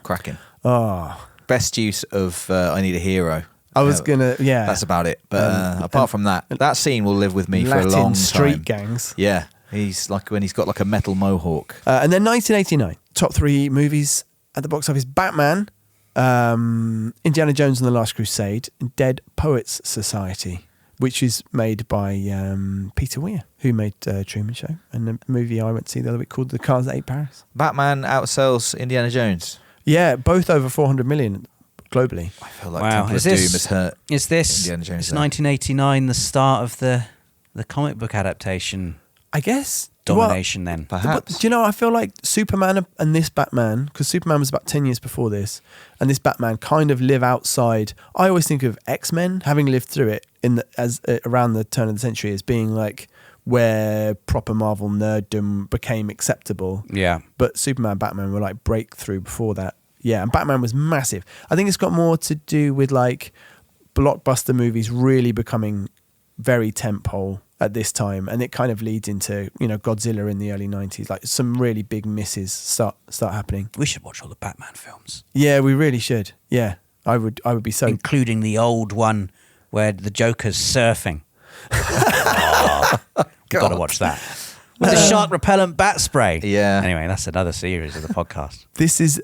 Cracking. Oh. Best use of I Need a Hero. I was going to, That's about it. But apart from that scene will live with me for a long time. Street gangs. Yeah. He's like when he's got like a metal mohawk. And then 1989. Top 3 movies at the box office. Batman, Indiana Jones and the Last Crusade, and Dead Poets Society, which is made by Peter Weir, who made Truman Show, and a movie I went to see the other week called The Cars That Ate Paris. Batman outsells Indiana Jones. Yeah, both over 400 million globally. I feel like Temple of Doom has hurt Indiana Jones. Is 1989 the start of the comic book adaptation? I guess. Domination then. Perhaps. But, do you know, I feel like Superman and this Batman, because Superman was about 10 years before this, and this Batman kind of live outside. I always think of X-Men, having lived through it around the turn of the century, as being like where proper Marvel nerddom became acceptable. Yeah. But Superman, Batman were like breakthrough before that. Yeah, and Batman was massive. I think it's got more to do with like blockbuster movies really becoming very tentpole at this time, and it kind of leads into, you know, Godzilla in the early 90s. Like some really big misses start happening. We should watch all the Batman films. Yeah, we really should. Yeah, I would be so, including the old one where the Joker's surfing. Gotta watch that. With the shark repellent bat spray. Yeah. Anyway, that's another series of the podcast. This is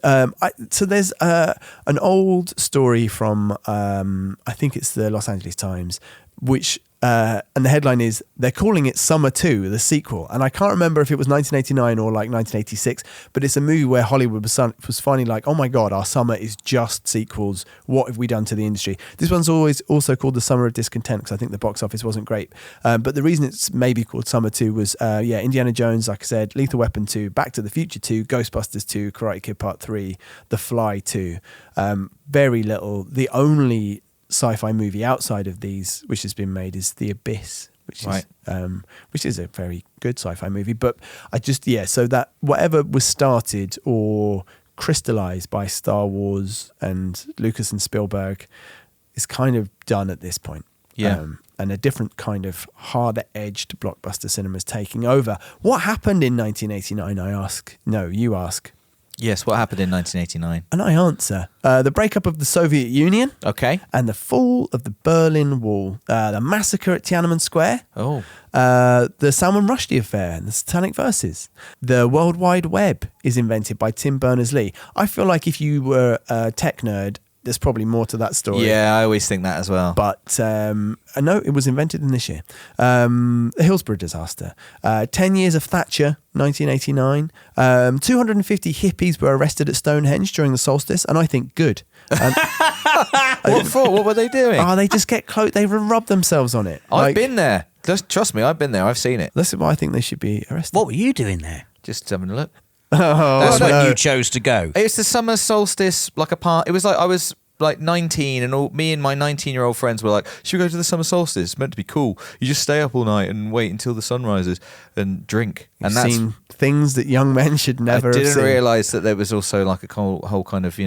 so there's an old story from I think it's the Los Angeles Times, which and the headline is they're calling it Summer 2, the sequel. And I can't remember if it was 1989 or like 1986, but it's a movie where Hollywood was finally like, oh my God, our summer is just sequels. What have we done to the industry? This one's always also called the Summer of Discontent because I think the box office wasn't great. But the reason it's maybe called Summer 2 was, Indiana Jones, like I said, Lethal Weapon 2, Back to the Future 2, Ghostbusters 2, Karate Kid Part 3, The Fly 2. Very little. The only sci-fi movie outside of these which has been made is The Abyss, which is a very good sci-fi movie. But I just so that whatever was started or crystallized by Star Wars and Lucas and Spielberg is kind of done at this point. And a different kind of harder edged blockbuster cinema is taking over. What happened in 1989, I ask? No, you ask. Yes, what happened in 1989? And I answer the breakup of the Soviet Union. Okay. And the fall of the Berlin Wall. The massacre at Tiananmen Square. Oh. The Salman Rushdie affair and the Satanic Verses. The World Wide Web is invented by Tim Berners-Lee. I feel like if you were a tech nerd, there's probably more to that story. Yeah, I always think that as well. But no, it was invented in this year. The Hillsborough disaster. 10 years of Thatcher, 1989. 250 hippies were arrested at Stonehenge during the solstice, and I think good. What for? What were they doing? Oh, they just get close. They rub themselves on it. I've been there. Just trust me, I've been there. I've seen it. Listen, I think they should be arrested. What were you doing there? Just having a look. That's when you chose to go. It's the summer solstice, like a part. It was like I was like 19, and me and my 19-year-old friends were like, "Should we go to the summer solstice? It's meant to be cool. You just stay up all night and wait until the sun rises and drink." You've seen things that young men should never have seen. I didn't realise that there was also like a whole kind of,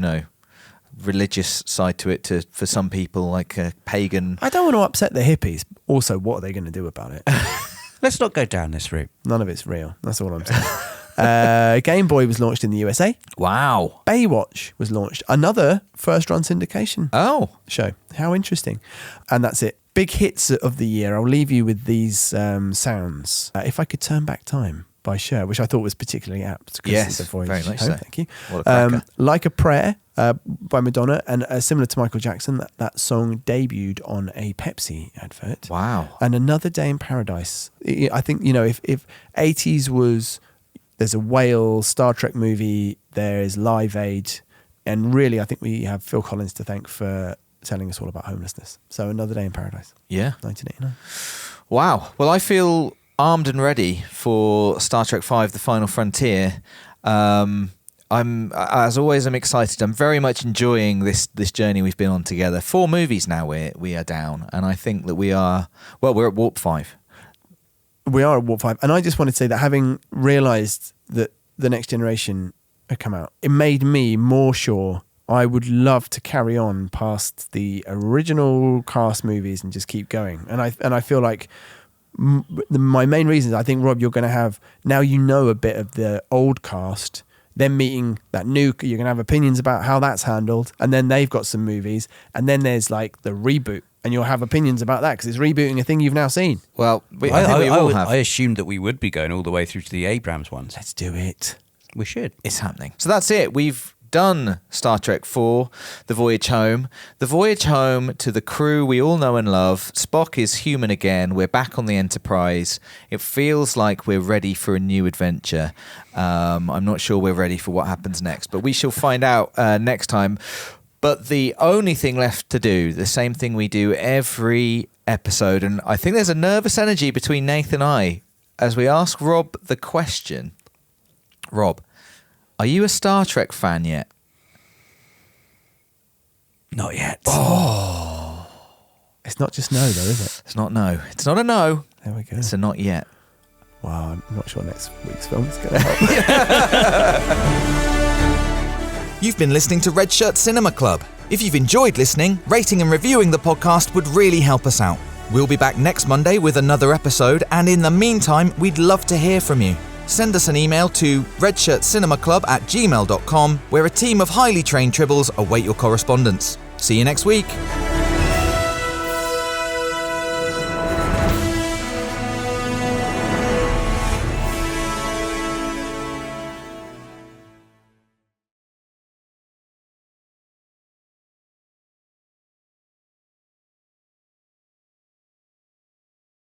religious side to it for some people, like a pagan. I don't want to upset the hippies. Also, what are they going to do about it? Let's not go down this route. None of it's real. That's all I'm saying. Game Boy was launched in the USA. Wow. Baywatch was launched. Another first-run syndication show. How interesting. And that's it. Big hits of the year. I'll leave you with these sounds. If I Could Turn Back Time by Cher, which I thought was particularly apt. Yes, it's a Voyage very much Home. so. Thank you. What a cracker. Like a Prayer by Madonna, and similar to Michael Jackson, that song debuted on a Pepsi advert. Wow. And Another Day in Paradise. I think, if 80s was... There's a whale Star Trek movie, there's Live Aid, and really I think we have Phil Collins to thank for telling us all about homelessness. So Another Day in Paradise. Yeah. 1989. Wow. Well, I feel armed and ready for Star Trek V, The Final Frontier. I'm excited. I'm very much enjoying this journey we've been on together. 4 movies now we are down, and I think that we're at Warp 5. We are at Warp 5, and I just wanted to say that having realised that The Next Generation had come out, it made me more sure I would love to carry on past the original cast movies and just keep going. And I feel like my main reason is, I think, Rob, you're going to have, now a bit of the old cast, then meeting that new, you're going to have opinions about how that's handled, and then they've got some movies, and then there's like the reboot, and you'll have opinions about that because it's rebooting a thing you've now seen. Well, I think we all have. I assumed that we would be going all the way through to the Abrams ones. Let's do it. We should. It's happening. So that's it. We've done Star Trek 4, The Voyage Home. The Voyage Home to the crew we all know and love. Spock is human again. We're back on the Enterprise. It feels like we're ready for a new adventure. I'm not sure we're ready for what happens next, but we shall find out next time. But the only thing left to do, the same thing we do every episode, and I think there's a nervous energy between Nath and I as we ask Rob the question. Rob, are you a Star Trek fan yet? Not yet. Oh. It's not just no, though, is it? It's not no. It's not a no. There we go. It's a not yet. Wow, I'm not sure next week's film is going to help. You've been listening to Red Shirt Cinema Club. If you've enjoyed listening, rating and reviewing the podcast would really help us out. We'll be back next Monday with another episode, and in the meantime, we'd love to hear from you. Send us an email to redshirtcinemaclub@gmail.com, where a team of highly trained tribbles await your correspondence. See you next week.